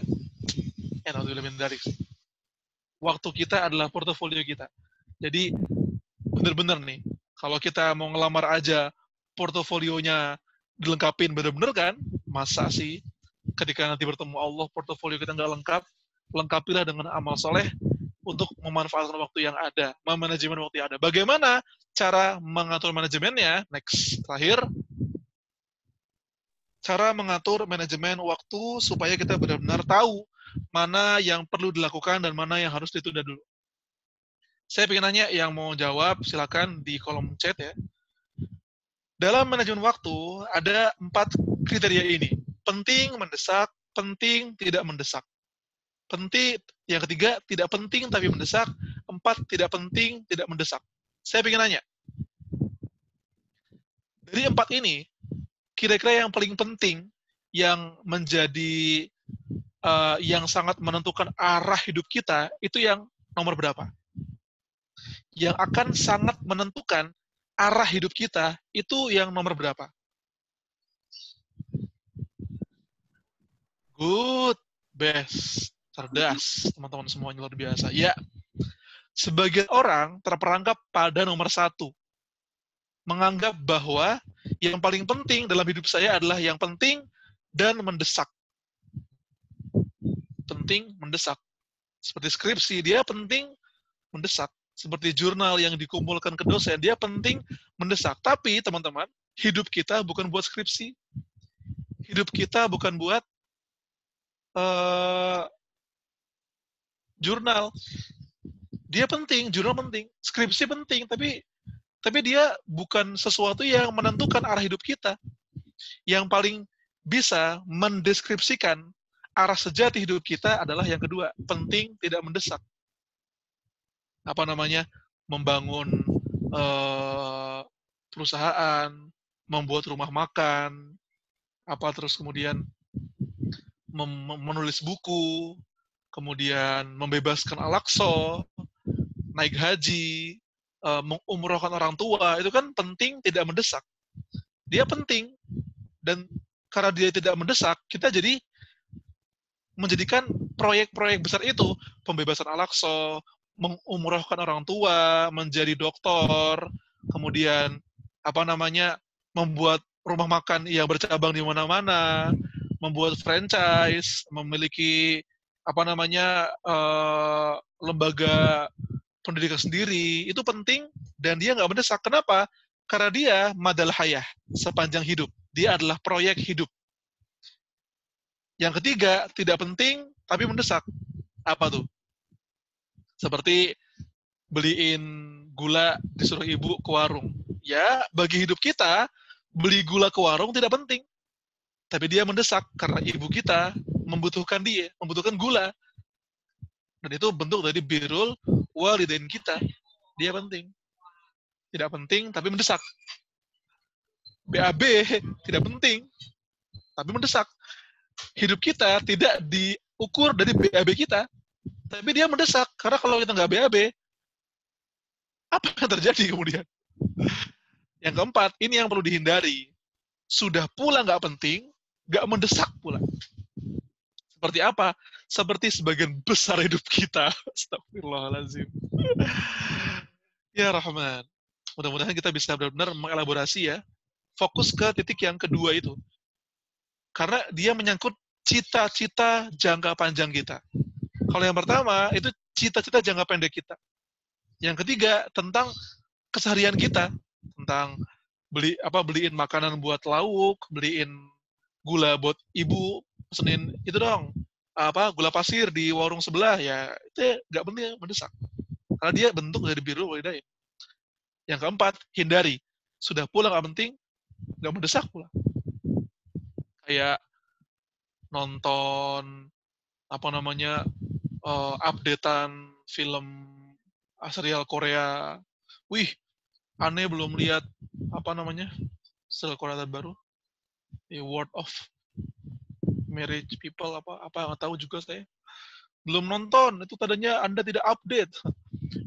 Waktu kita adalah portofolio kita. Jadi, benar-benar nih, kalau kita mau ngelamar aja, portofolionya dilengkapin benar-benar kan? Masa sih, ketika nanti bertemu Allah, portofolio kita nggak lengkap, lengkapilah dengan amal soleh untuk memanfaatkan waktu yang ada, memanajemen waktu yang ada. Bagaimana cara mengatur manajemennya? Next, terakhir. Cara mengatur manajemen waktu supaya kita benar-benar tahu mana yang perlu dilakukan dan mana yang harus ditunda dulu. Saya ingin nanya, yang mau jawab silakan di kolom chat ya. Dalam manajemen waktu ada 4 kriteria ini. Penting, mendesak, penting, tidak mendesak. Penting, yang ketiga, tidak penting tapi mendesak. 4, tidak penting, tidak mendesak. Saya ingin nanya, dari 4 ini, kira-kira yang paling penting, yang menjadi, yang sangat menentukan arah hidup kita, itu yang nomor berapa? Yang akan sangat menentukan arah hidup kita, itu yang nomor berapa? Good, best, cerdas, teman-teman semuanya luar biasa. Ya, sebagian orang terperangkap pada nomor 1. Menganggap bahwa yang paling penting dalam hidup saya adalah yang penting dan mendesak. Penting, mendesak. Seperti skripsi, dia penting, mendesak. Seperti jurnal yang dikumpulkan ke dosen, dia penting, mendesak. Tapi, teman-teman, hidup kita bukan buat skripsi. Hidup kita bukan buat jurnal. Dia penting, jurnal penting, skripsi penting, tapi dia bukan sesuatu yang menentukan arah hidup kita. Yang paling bisa mendeskripsikan arah sejati hidup kita adalah yang kedua, penting tidak mendesak. Membangun perusahaan, membuat rumah makan, terus kemudian menulis buku, kemudian membebaskan Al-Aqsa, naik haji, mengumrohkan orang tua, itu kan penting tidak mendesak. Dia penting, dan karena dia tidak mendesak, kita jadi menjadikan proyek-proyek besar itu, pembebasan Al-Aqsa, mengumrohkan orang tua, menjadi doktor, kemudian membuat rumah makan yang bercabang di mana-mana, membuat franchise, memiliki lembaga pendidikan sendiri, itu penting dan dia nggak mendesak. Kenapa? Karena dia madal hayah, sepanjang hidup. Dia adalah proyek hidup. Yang ketiga, tidak penting tapi mendesak. Apa tuh? Seperti beliin gula disuruh ibu ke warung. Ya, bagi hidup kita, beli gula ke warung tidak penting. Tapi dia mendesak karena ibu kita membutuhkan gula. Dan itu bentuk dari birrul walidain kita. Dia penting. Tidak penting, tapi mendesak. BAB tidak penting, tapi mendesak. Hidup kita tidak diukur dari BAB kita, tapi dia mendesak. Karena kalau kita nggak BAB, apa yang terjadi kemudian? Yang keempat, ini yang perlu dihindari. Sudah pula nggak penting, nggak mendesak pula. Seperti apa? Seperti sebagian besar hidup kita. Astagfirullahaladzim. Ya Rahman. Mudah-mudahan kita bisa benar-benar mengelaborasi ya. Fokus ke titik yang kedua itu. Karena dia menyangkut cita-cita jangka panjang kita. Kalau yang pertama, itu cita-cita jangka pendek kita. Yang ketiga, tentang keseharian kita. Tentang beliin makanan buat lauk, beliin gula buat ibu, pesenin itu dong, gula pasir di warung sebelah, ya itu nggak penting, mendesak. Karena dia bentuk dari birrul walidain. Yang keempat, hindari. Sudah pula nggak penting, nggak mendesak pula. Kayak nonton updatean film serial Korea. Wih, aneh belum lihat serial Korea terbaru. World of Marriage People nggak tahu juga saya. Belum nonton, itu tandanya Anda tidak update.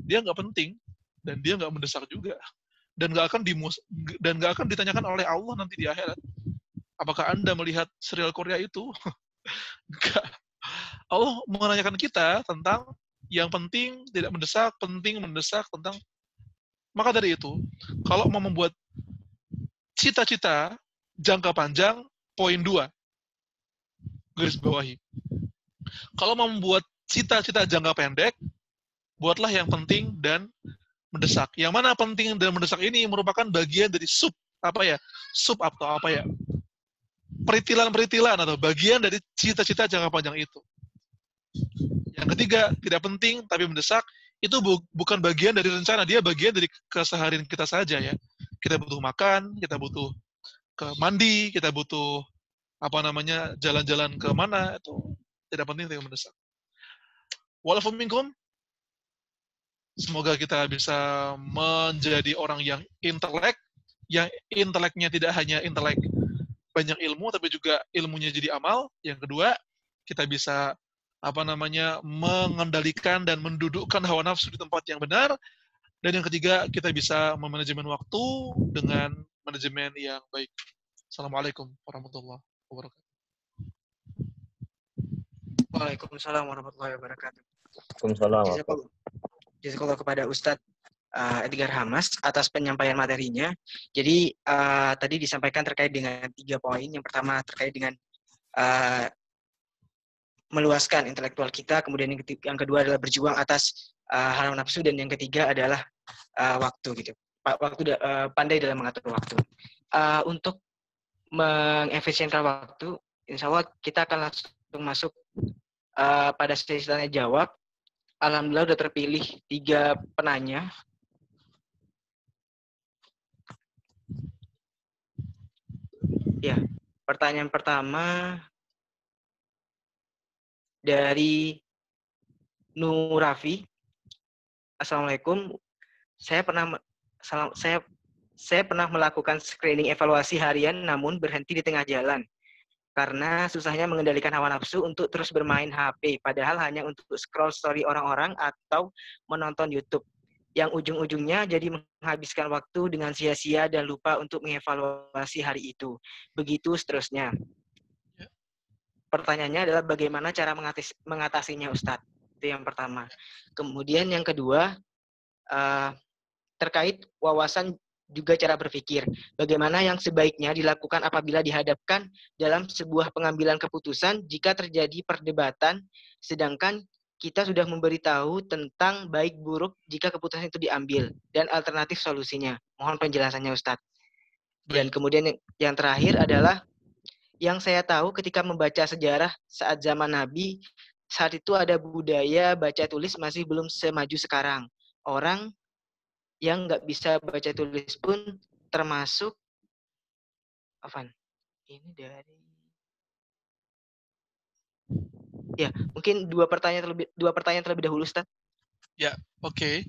Dia nggak penting dan dia nggak mendesak juga. Dan nggak akan ditanyakan oleh Allah nanti di akhirat. Apakah Anda melihat serial Korea itu? Enggak. Allah menanyakan kita tentang yang penting, tidak mendesak, penting, mendesak, tentang. Maka dari itu, kalau mau membuat cita-cita jangka panjang, poin 2. Garis bawahi. Kalau mau membuat cita-cita jangka pendek, buatlah yang penting dan mendesak. Yang mana penting dan mendesak ini merupakan bagian dari peritilan-peritilan atau bagian dari cita-cita jangka panjang itu. Yang ketiga, tidak penting tapi mendesak, itu bukan bagian dari rencana, dia bagian dari keseharian kita saja ya. Kita butuh makan, kita butuh ke mandi, kita butuh jalan-jalan ke mana, itu tidak penting tapi mendesak. Walaupun minkum, semoga kita bisa menjadi orang yang inteleknya tidak hanya intelek banyak ilmu, tapi juga ilmunya jadi amal. Yang kedua, kita bisa mengendalikan dan mendudukkan hawa nafsu di tempat yang benar. Dan yang ketiga, kita bisa memanajemen waktu dengan manajemen yang baik. Assalamualaikum warahmatullahi wabarakatuh. Waalaikumsalam warahmatullahi wabarakatuh. Waalaikumsalam. Jazakallah kepada Ustadz Edgar Hamas atas penyampaian materinya. Jadi tadi disampaikan terkait dengan 3 poin. Yang pertama terkait dengan meluaskan intelektual kita, kemudian yang kedua adalah berjuang atas hawa nafsu, dan yang ketiga adalah waktu gitu. Pandai dalam mengatur waktu. Untuk mengefisienkan waktu, insya Allah kita akan langsung untuk masuk pada sesi tanya jawab. Alhamdulillah udah terpilih 3 penanya. Ya, pertanyaan pertama dari Nurafi. Assalamualaikum. Saya pernah melakukan screening evaluasi harian namun berhenti di tengah jalan karena susahnya mengendalikan hawa nafsu untuk terus bermain HP, padahal hanya untuk scroll story orang-orang atau menonton YouTube, yang ujung-ujungnya jadi menghabiskan waktu dengan sia-sia dan lupa untuk mengevaluasi hari itu. Begitu seterusnya. Pertanyaannya adalah bagaimana cara mengatasinya, Ustadz? Itu yang pertama. Kemudian yang kedua, terkait wawasan juga cara berpikir. Bagaimana yang sebaiknya dilakukan apabila dihadapkan dalam sebuah pengambilan keputusan jika terjadi perdebatan, sedangkan kita sudah memberitahu tentang baik buruk jika keputusan itu diambil dan alternatif solusinya. Mohon penjelasannya, Ustadz. Dan kemudian yang terakhir adalah yang saya tahu ketika membaca sejarah saat zaman Nabi, saat itu ada budaya baca tulis masih belum semaju sekarang. Orang yang nggak bisa baca tulis pun termasuk ini dari mungkin dua pertanyaan terlebih dahulu, Ustaz. Ya, oke.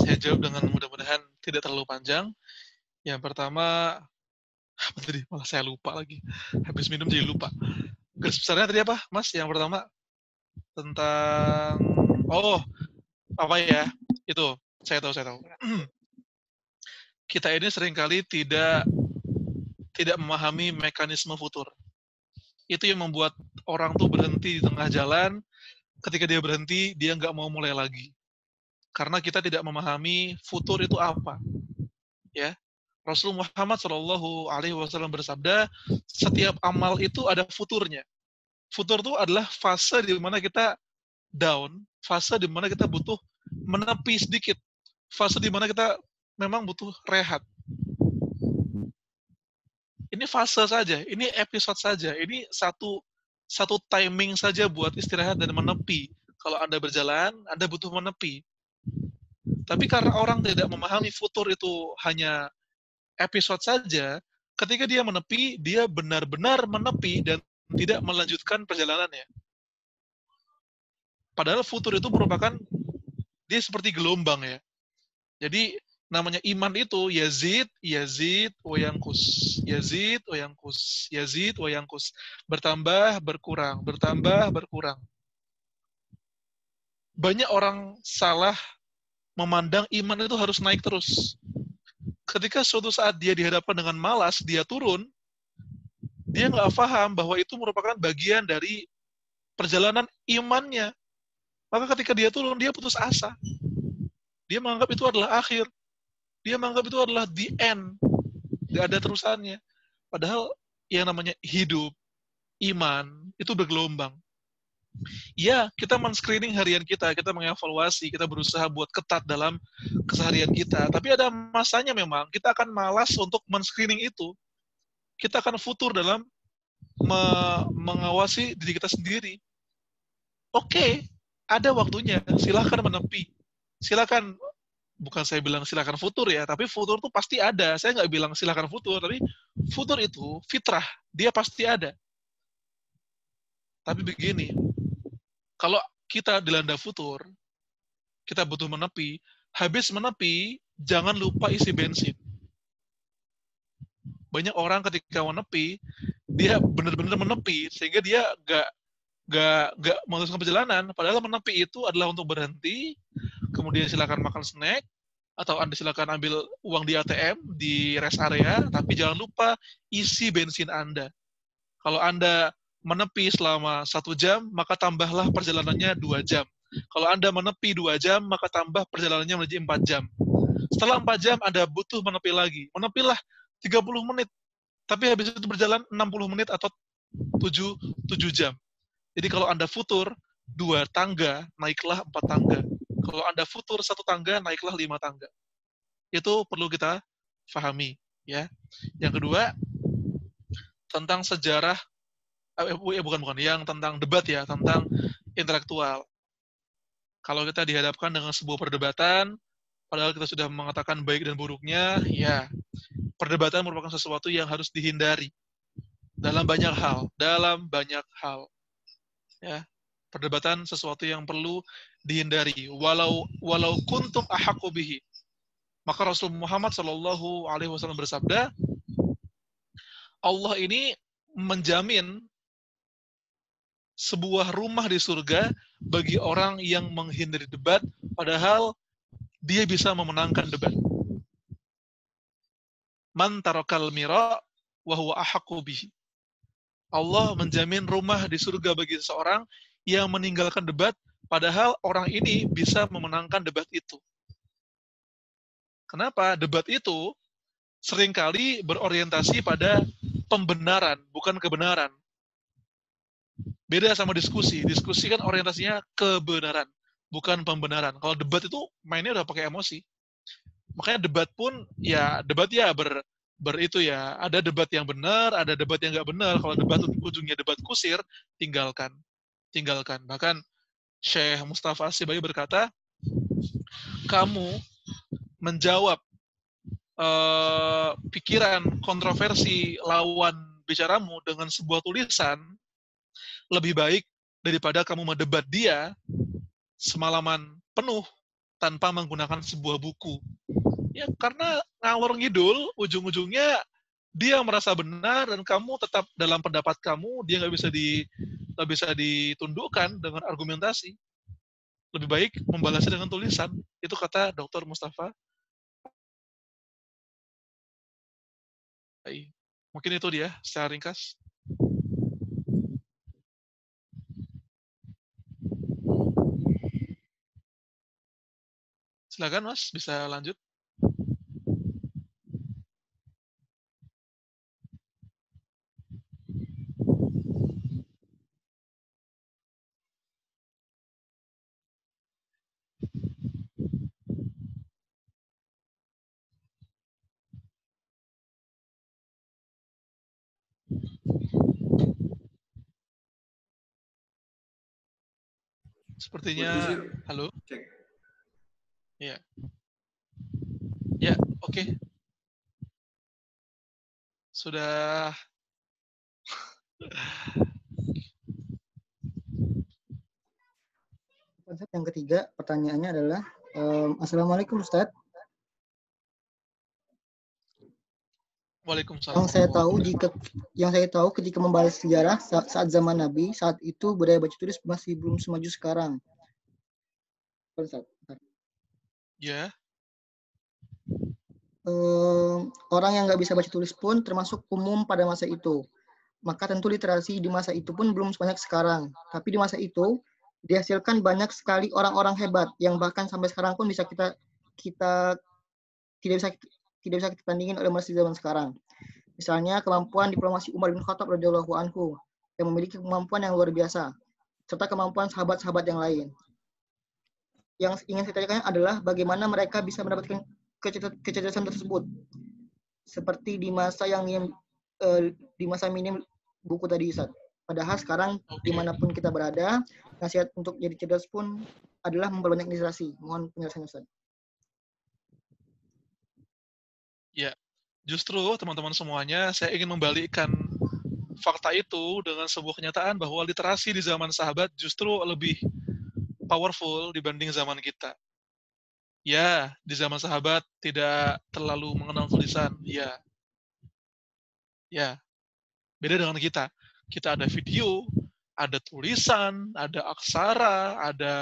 Saya jawab dengan mudah-mudahan tidak terlalu panjang. Yang pertama, apa tadi? Malah saya lupa lagi. Habis minum jadi lupa. Garis besarnya tadi apa, Mas? Yang pertama tentang apa ya? Itu saya tahu. Kita ini seringkali tidak memahami mekanisme futur. Itu yang membuat orang tuh berhenti di tengah jalan. Ketika dia berhenti, dia nggak mau mulai lagi. Karena kita tidak memahami futur itu apa. Ya, Rasul Muhammad SAW bersabda, setiap amal itu ada futurnya. Futur itu adalah fase di mana kita down, fase di mana kita butuh menepi sedikit, fase di mana kita memang butuh rehat. Ini fase saja, ini episode saja, ini satu timing saja buat istirahat dan menepi. Kalau Anda berjalan, Anda butuh menepi. Tapi karena orang tidak memahami futur itu hanya episode saja, ketika dia menepi, dia benar-benar menepi dan tidak melanjutkan perjalanannya. Padahal futur itu merupakan, dia seperti gelombang ya. Jadi namanya iman itu yazid wa yanqus. Yazid wa yanqus. Yazid wa yanqus. Bertambah, berkurang. Bertambah, berkurang. Banyak orang salah memandang iman itu harus naik terus. Ketika suatu saat dia dihadapkan dengan malas, dia turun, dia nggak paham bahwa itu merupakan bagian dari perjalanan imannya. Maka ketika dia turun, dia putus asa. Dia menganggap itu adalah akhir. Dia menganggap itu adalah the end. Nggak ada terusannya. Padahal yang namanya hidup, iman, itu bergelombang. Ya, kita men-screening harian kita mengevaluasi, kita berusaha buat ketat dalam keseharian kita. Tapi ada masanya memang, kita akan malas untuk men-screening itu. Kita akan futur dalam mengawasi diri kita sendiri. Oke, ada waktunya, silakan menepi. Silakan, bukan saya bilang silakan futur ya, tapi futur itu pasti ada. Saya nggak bilang silakan futur, tapi futur itu fitrah, dia pasti ada. Tapi begini, kalau kita dilanda futur, kita butuh menepi, habis menepi, jangan lupa isi bensin. Banyak orang ketika menepi, dia benar-benar menepi, sehingga dia nggak meneruskan perjalanan. Padahal menepi itu adalah untuk berhenti, kemudian silakan makan snack, atau Anda silakan ambil uang di ATM, di rest area, tapi jangan lupa isi bensin Anda. Kalau Anda menepi selama 1 jam, maka tambahlah perjalanannya 2 jam. Kalau Anda menepi 2 jam, maka tambah perjalanannya menjadi 4 jam. Setelah 4 jam, Anda butuh menepi lagi. Menepilah 30 menit. Tapi habis itu berjalan 60 menit atau 7 jam. Jadi kalau Anda futur 2 tangga, naiklah 4 tangga. Kalau Anda futur 1 tangga, naiklah 5 tangga. Itu perlu kita pahami. Ya. Yang kedua, tentang sejarah bukan yang tentang debat ya, tentang intelektual. Kalau kita dihadapkan dengan sebuah perdebatan, padahal kita sudah mengatakan baik dan buruknya, ya, perdebatan merupakan sesuatu yang harus dihindari dalam banyak hal, ya. Perdebatan sesuatu yang perlu dihindari, walau kuntum ahaqqu bihi. Maka Rasul Muhammad Shallallahu Alaihi Wasallam bersabda, Allah ini menjamin sebuah rumah di surga bagi orang yang menghindari debat, padahal dia bisa memenangkan debat. Man tarakal mira wa huwa ahaqqu bihi. Allah menjamin rumah di surga bagi seseorang yang meninggalkan debat, padahal orang ini bisa memenangkan debat itu. Kenapa? Debat itu seringkali berorientasi pada pembenaran, bukan kebenaran. Beda sama diskusi. Diskusi kan orientasinya kebenaran, bukan pembenaran. Kalau debat itu mainnya udah pakai emosi. Makanya debat pun, ya debat ya itu ya, ada debat yang benar, ada debat yang nggak benar. Kalau debat ujungnya debat kusir, tinggalkan. Bahkan Syekh Mustafa As-Sibai berkata, kamu menjawab pikiran kontroversi lawan bicaramu dengan sebuah tulisan lebih baik daripada kamu mendebat dia semalaman penuh tanpa menggunakan sebuah buku. Ya, karena ngalor ngidul, ujung-ujungnya dia merasa benar dan kamu tetap dalam pendapat kamu, dia nggak bisa ditundukkan dengan argumentasi. Lebih baik membalasnya dengan tulisan. Itu kata Dr. Mustafa. Mungkin itu dia secara ringkas. Silakan Mas, bisa lanjut. Sepertinya, halo? Cek. Ya. Ya, oke. Sudah. Konsep yang ketiga, pertanyaannya adalah, Assalamualaikum Ustadz. Waalaikumsalam. Yang saya tahu ketika membahas sejarah saat zaman Nabi, saat itu budaya baca tulis masih belum semaju sekarang. Ya. Orang yang nggak bisa baca tulis pun termasuk umum pada masa itu. Maka tentu literasi di masa itu pun belum sebanyak sekarang. Tapi di masa itu dihasilkan banyak sekali orang-orang hebat yang bahkan sampai sekarang pun bisa kita tidak bisa kita tandingin oleh manusia zaman sekarang. Misalnya kemampuan diplomasi Umar bin Khattab radhiyallahu anhu yang memiliki kemampuan yang luar biasa, serta kemampuan sahabat-sahabat yang lain. Yang ingin saya tanyakan adalah bagaimana mereka bisa mendapatkan kecerdasan tersebut, seperti di masa minim buku tadi, Ustaz. Padahal sekarang dimanapun kita berada, nasihat untuk jadi cerdas pun adalah memperbanyak literasi. Mohon penjelasan, Ustaz. Ya, justru teman-teman semuanya, saya ingin membalikkan fakta itu dengan sebuah kenyataan bahwa literasi di zaman sahabat justru lebih powerful dibanding zaman kita. Ya, di zaman sahabat tidak terlalu mengenal tulisan. Ya. Beda dengan kita. Kita ada video, ada tulisan, ada aksara, ada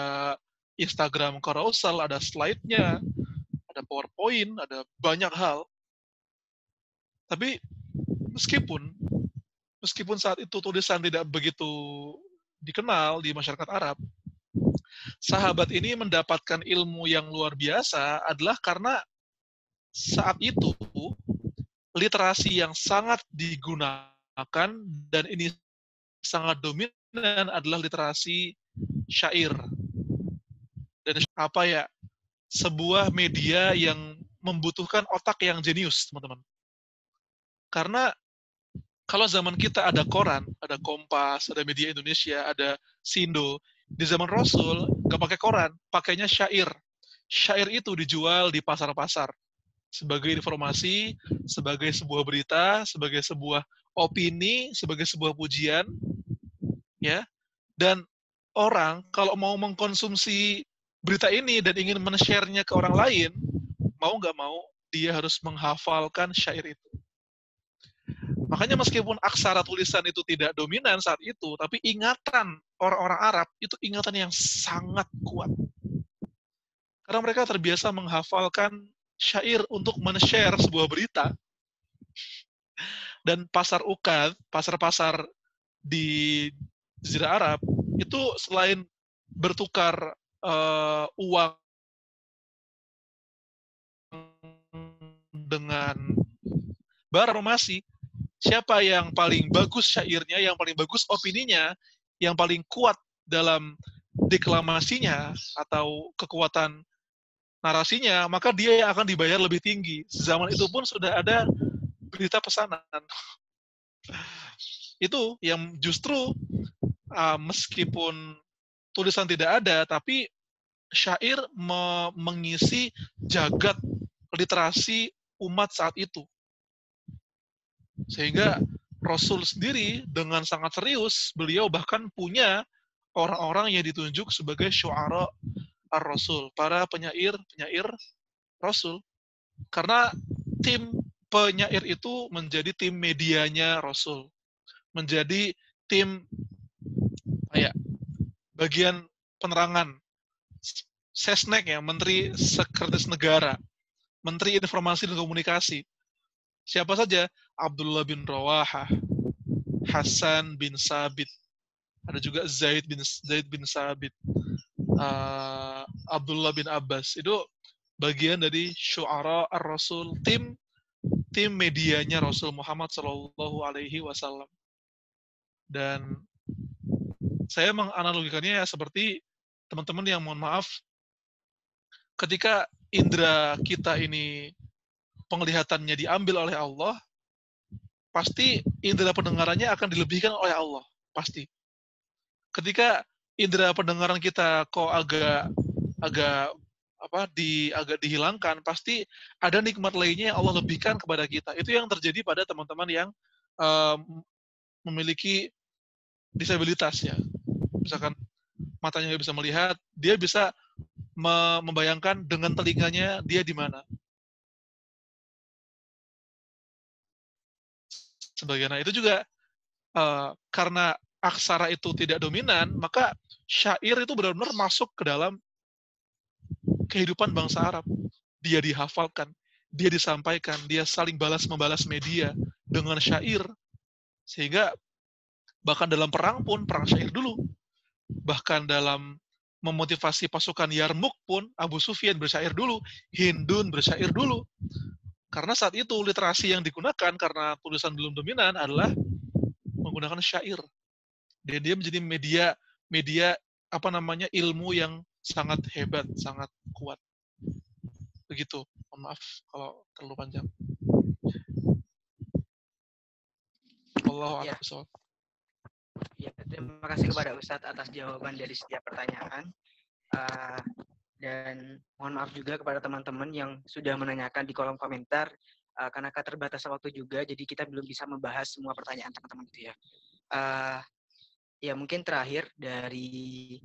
Instagram carousel, ada slide-nya, ada PowerPoint, ada banyak hal. Tapi meskipun saat itu tulisan tidak begitu dikenal di masyarakat Arab, sahabat ini mendapatkan ilmu yang luar biasa adalah karena saat itu literasi yang sangat digunakan dan ini sangat dominan adalah literasi syair. Dan sebuah media yang membutuhkan otak yang jenius, teman-teman. Karena Kalau zaman kita ada koran, ada Kompas, ada Media Indonesia, ada Sindo. Di zaman Rasul, nggak pakai koran, pakainya syair. Syair itu dijual di pasar-pasar sebagai informasi, sebagai sebuah berita, sebagai sebuah opini, sebagai sebuah pujian, ya. Dan orang kalau mau mengkonsumsi berita ini dan ingin men-share-nya ke orang lain, mau nggak mau, dia harus menghafalkan syair itu. Makanya meskipun aksara tulisan itu tidak dominan saat itu, tapi ingatan orang-orang Arab itu ingatan yang sangat kuat. Karena mereka terbiasa menghafalkan syair untuk men-share sebuah berita. Dan pasar ukad, pasar-pasar di Jazirah Arab, itu selain bertukar uang dengan barang informasi, siapa yang paling bagus syairnya, yang paling bagus opininya, yang paling kuat dalam deklamasinya atau kekuatan narasinya, maka dia yang akan dibayar lebih tinggi. Zaman itu pun sudah ada berita pesanan. Itu yang justru meskipun tulisan tidak ada, tapi syair mengisi jagat literasi umat saat itu. Sehingga Rasul sendiri dengan sangat serius, beliau bahkan punya orang-orang yang ditunjuk sebagai syu'ara ar-Rasul, para penyair Rasul. Karena tim penyair itu menjadi tim medianya Rasul. Menjadi tim bagian penerangan. Sesnek ya, Menteri Sekretaris Negara, Menteri Informasi dan Komunikasi. Siapa saja? Abdullah bin Rawahah, Hasan bin Sabit, ada juga Zaid bin Sabit, Abdullah bin Abbas. Itu bagian dari syu'ara ar-Rasul, tim medianya Rasul Muhammad Shallallahu Alaihi Wasallam. Dan saya menganalogikannya seperti teman-teman yang mohon maaf, ketika indera kita ini penglihatannya diambil oleh Allah, pasti indera pendengarannya akan dilebihkan oleh Allah, pasti. Ketika indera pendengaran kita kok agak dihilangkan, pasti ada nikmat lainnya yang Allah lebihkan kepada kita. Itu yang terjadi pada teman-teman yang memiliki disabilitas ya. Misalkan matanya nggak bisa melihat, dia bisa membayangkan dengan telinganya dia di mana. Sebagaimana itu juga karena aksara itu tidak dominan, maka syair itu benar-benar masuk ke dalam kehidupan bangsa Arab. Dia dihafalkan, dia disampaikan, dia saling balas-membalas media dengan syair. Sehingga bahkan dalam perang pun, perang syair dulu. Bahkan dalam memotivasi pasukan Yarmuk pun, Abu Sufyan bersyair dulu, Hindun bersyair dulu. Karena saat itu literasi yang digunakan karena tulisan belum dominan adalah menggunakan syair. Dan dia menjadi media ilmu yang sangat hebat, sangat kuat. Begitu. Mohon maaf kalau terlalu panjang. Wallahu a'lam. Ya, terima kasih kepada Ustadz atas jawaban dari setiap pertanyaan. Dan mohon maaf juga kepada teman-teman yang sudah menanyakan di kolom komentar, karena keterbatasan waktu juga, jadi kita belum bisa membahas semua pertanyaan teman-teman gitu ya. Ya mungkin terakhir dari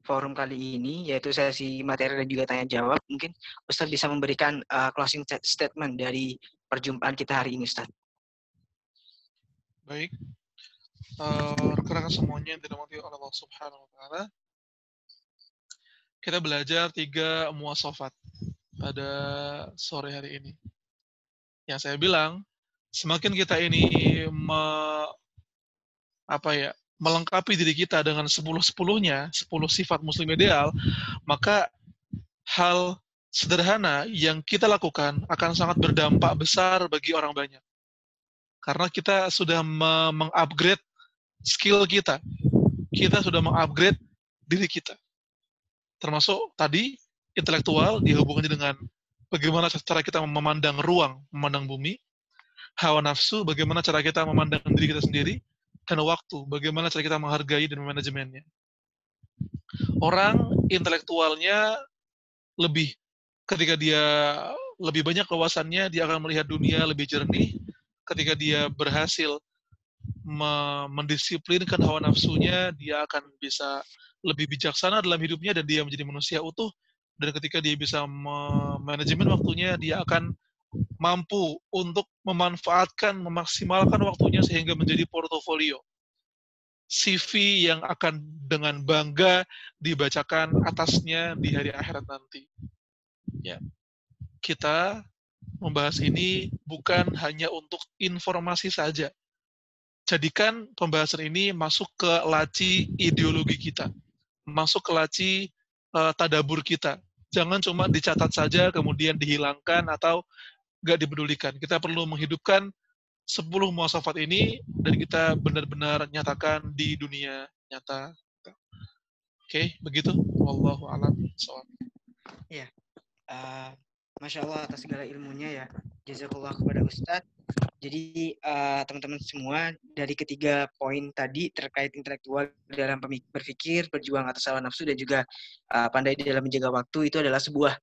forum kali ini, yaitu sesi materi dan juga tanya jawab, mungkin Ustadz bisa memberikan closing statement dari perjumpaan kita hari ini, Ustadz. Baik. Rekan-rekan semuanya yang dirahmati oleh Allah Subhanahu wa Ta'ala, kita belajar 3 muwasafat pada sore hari ini. Yang saya bilang, semakin kita ini melengkapi diri kita dengan 10-10-nya, 10 sifat muslim ideal, maka hal sederhana yang kita lakukan akan sangat berdampak besar bagi orang banyak. Karena kita sudah mengupgrade skill kita. Kita sudah mengupgrade diri kita. Termasuk tadi, intelektual dihubungkan dengan bagaimana cara kita memandang ruang, memandang bumi. hawa nafsu, bagaimana cara kita memandang diri kita sendiri, dan waktu, bagaimana cara kita menghargai dan memanajemennya. Orang intelektualnya lebih, ketika dia lebih banyak wawasannya, dia akan melihat dunia lebih jernih. Ketika dia berhasil mendisiplinkan hawa nafsunya, dia akan bisa lebih bijaksana dalam hidupnya dan dia menjadi manusia utuh. Dan ketika dia bisa manajemen waktunya, dia akan mampu untuk memanfaatkan, memaksimalkan waktunya sehingga menjadi portofolio. CV yang akan dengan bangga dibacakan atasnya di hari akhirat nanti. Ya. Kita membahas ini bukan hanya untuk informasi saja. Jadikan pembahasan ini masuk ke laci ideologi kita, masuk ke laci tadabur kita. Jangan cuma dicatat saja kemudian dihilangkan atau nggak dipedulikan. Kita perlu menghidupkan 10 muasafat ini dan kita benar-benar nyatakan di dunia nyata. Oke, begitu. Wallahu a'lam bishawab. Ya, Masya Allah atas segala ilmunya ya. Jazakallah kepada Ustadz. Jadi teman-teman semua, dari ketiga poin tadi terkait intelektual dalam berpikir, berjuang atas hawa nafsu, dan juga pandai dalam menjaga waktu, itu adalah sebuah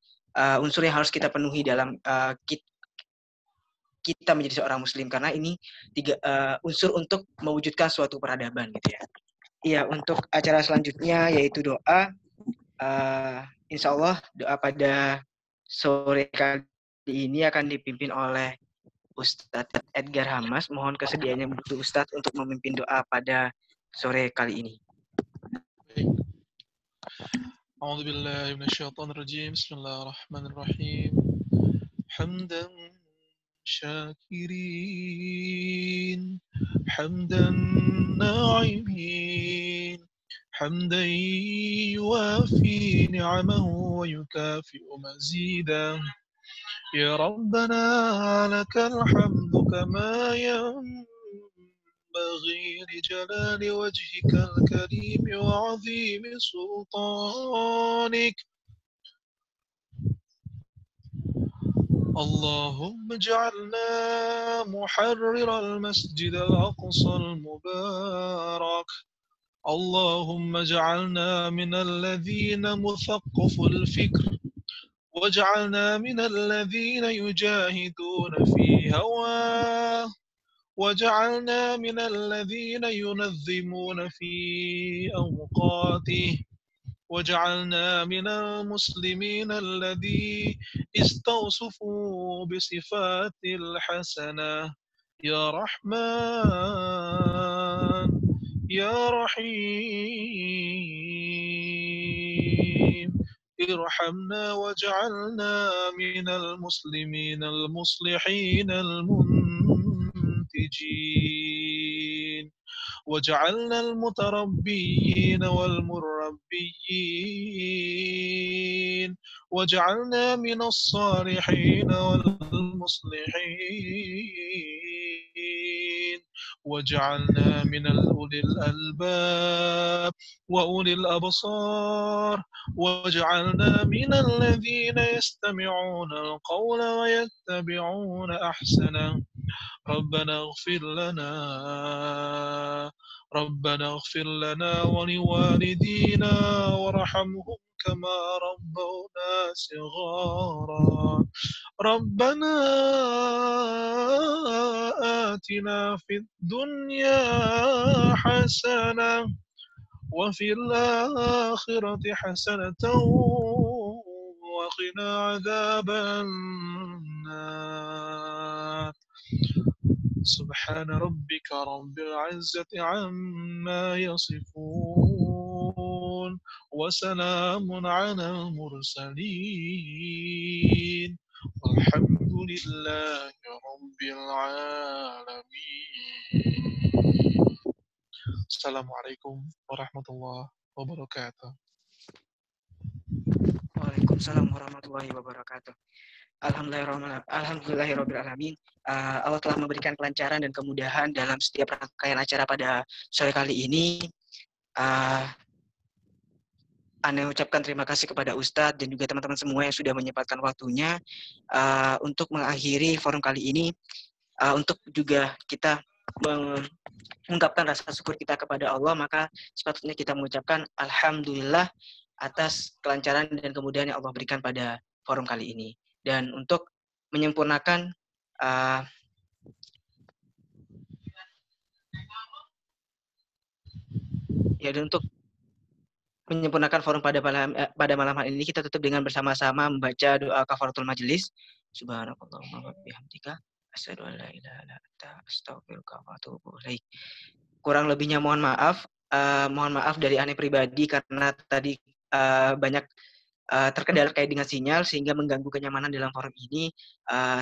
unsur yang harus kita penuhi dalam kita menjadi seorang muslim, karena ini tiga unsur untuk mewujudkan suatu peradaban gitu ya. Iya, untuk acara selanjutnya yaitu doa. Insya Allah doa pada sore kali ini akan dipimpin oleh Ustadz Edgar Hamas. Mohon kesediaannya Ustadz untuk memimpin doa pada sore kali ini. A'udzu billahi minasyaitonir rajim. Bismillahirrahmanirrahim. Hamdan syakirin, hamdan na'imin, hamdan yuwafi ni'amahu wa yukafi'u mazidah. Ya Rabbana lakal hamdu kama yanbaghi li jalali wajhikal karim wa 'azimi sultanik. اللهم اجعلنا محرر المسجد الأقصى المبارك. اللهم اجعلنا من الذين مثقفوا الفكر، واجعلنا من الذين يجاهدون في هواه، واجعلنا من الذين ينظمون في أوقاته، واجعلنا من المسلمين الذي استوصفوا بصفات الحسنة. يا رحمن يا رحيم ارحمنا واجعلنا من المسلمين المصلحين المنتجين، واجعلنا المتربيين والمربيين، واجعلنا من الصالحين والمصلحين، واجعلنا من أولي الألباب وأولي الأبصار، واجعلنا من الذين يستمعون القول ويتبعون أحسنه. ربنا اغفر لنا ولوالدينا وارحمهم كما ربونا صغارا. ربنا آتنا في الدنيا حسنة وفي الآخرة حسنة وقنا عذاب النار. سبحان ربك رب العزة عما يصفون وسلام على المرسلين والحمد لله رب العالمين. السلام عليكم ورحمة الله وبركاته. Waalaikumsalam warahmatullahi wabarakatuh. Alhamdulillahirrabbilalamin. Allah telah memberikan kelancaran dan kemudahan dalam setiap rangkaian acara pada sore kali ini. Anda ucapkan terima kasih kepada Ustadz dan juga teman-teman semua yang sudah menyempatkan waktunya untuk mengakhiri forum kali ini. untuk juga kita mengungkapkan rasa syukur kita kepada Allah, maka sepatutnya kita mengucapkan alhamdulillah atas kelancaran dan kemudahan yang Allah berikan pada forum kali ini. Dan untuk menyempurnakan dan untuk menyempurnakan forum pada malam hari ini, kita tutup dengan bersama-sama membaca doa kafaratul majelis. Subhanakallahumma wa bihamdika asyhadu an la ilaha illa anta astaghfiruka wa atubu ilaik. Kurang lebihnya mohon maaf. Mohon maaf dari Ane pribadi karena tadi banyak terkendala terkait dengan sinyal sehingga mengganggu kenyamanan dalam forum ini.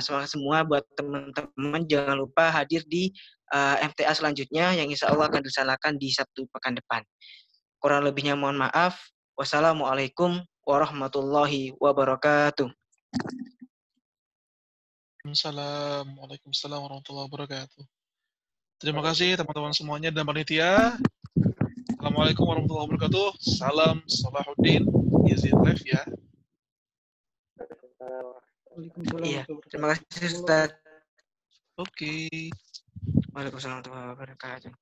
Semangat semua buat teman-teman, jangan lupa hadir di MTA selanjutnya yang insya Allah akan dilaksanakan di Sabtu pekan depan. Kurang lebihnya mohon maaf. Wassalamualaikum warahmatullahi wabarakatuh. Waalaikumsalam warahmatullahi wabarakatuh. Terima kasih teman-teman semuanya dan panitia. Assalamualaikum warahmatullahi wabarakatuh. Salam Salahuddin Yazid Live ya. Iya, terima kasih Ustaz. Oke. Waalaikumsalam warahmatullahi wabarakatuh.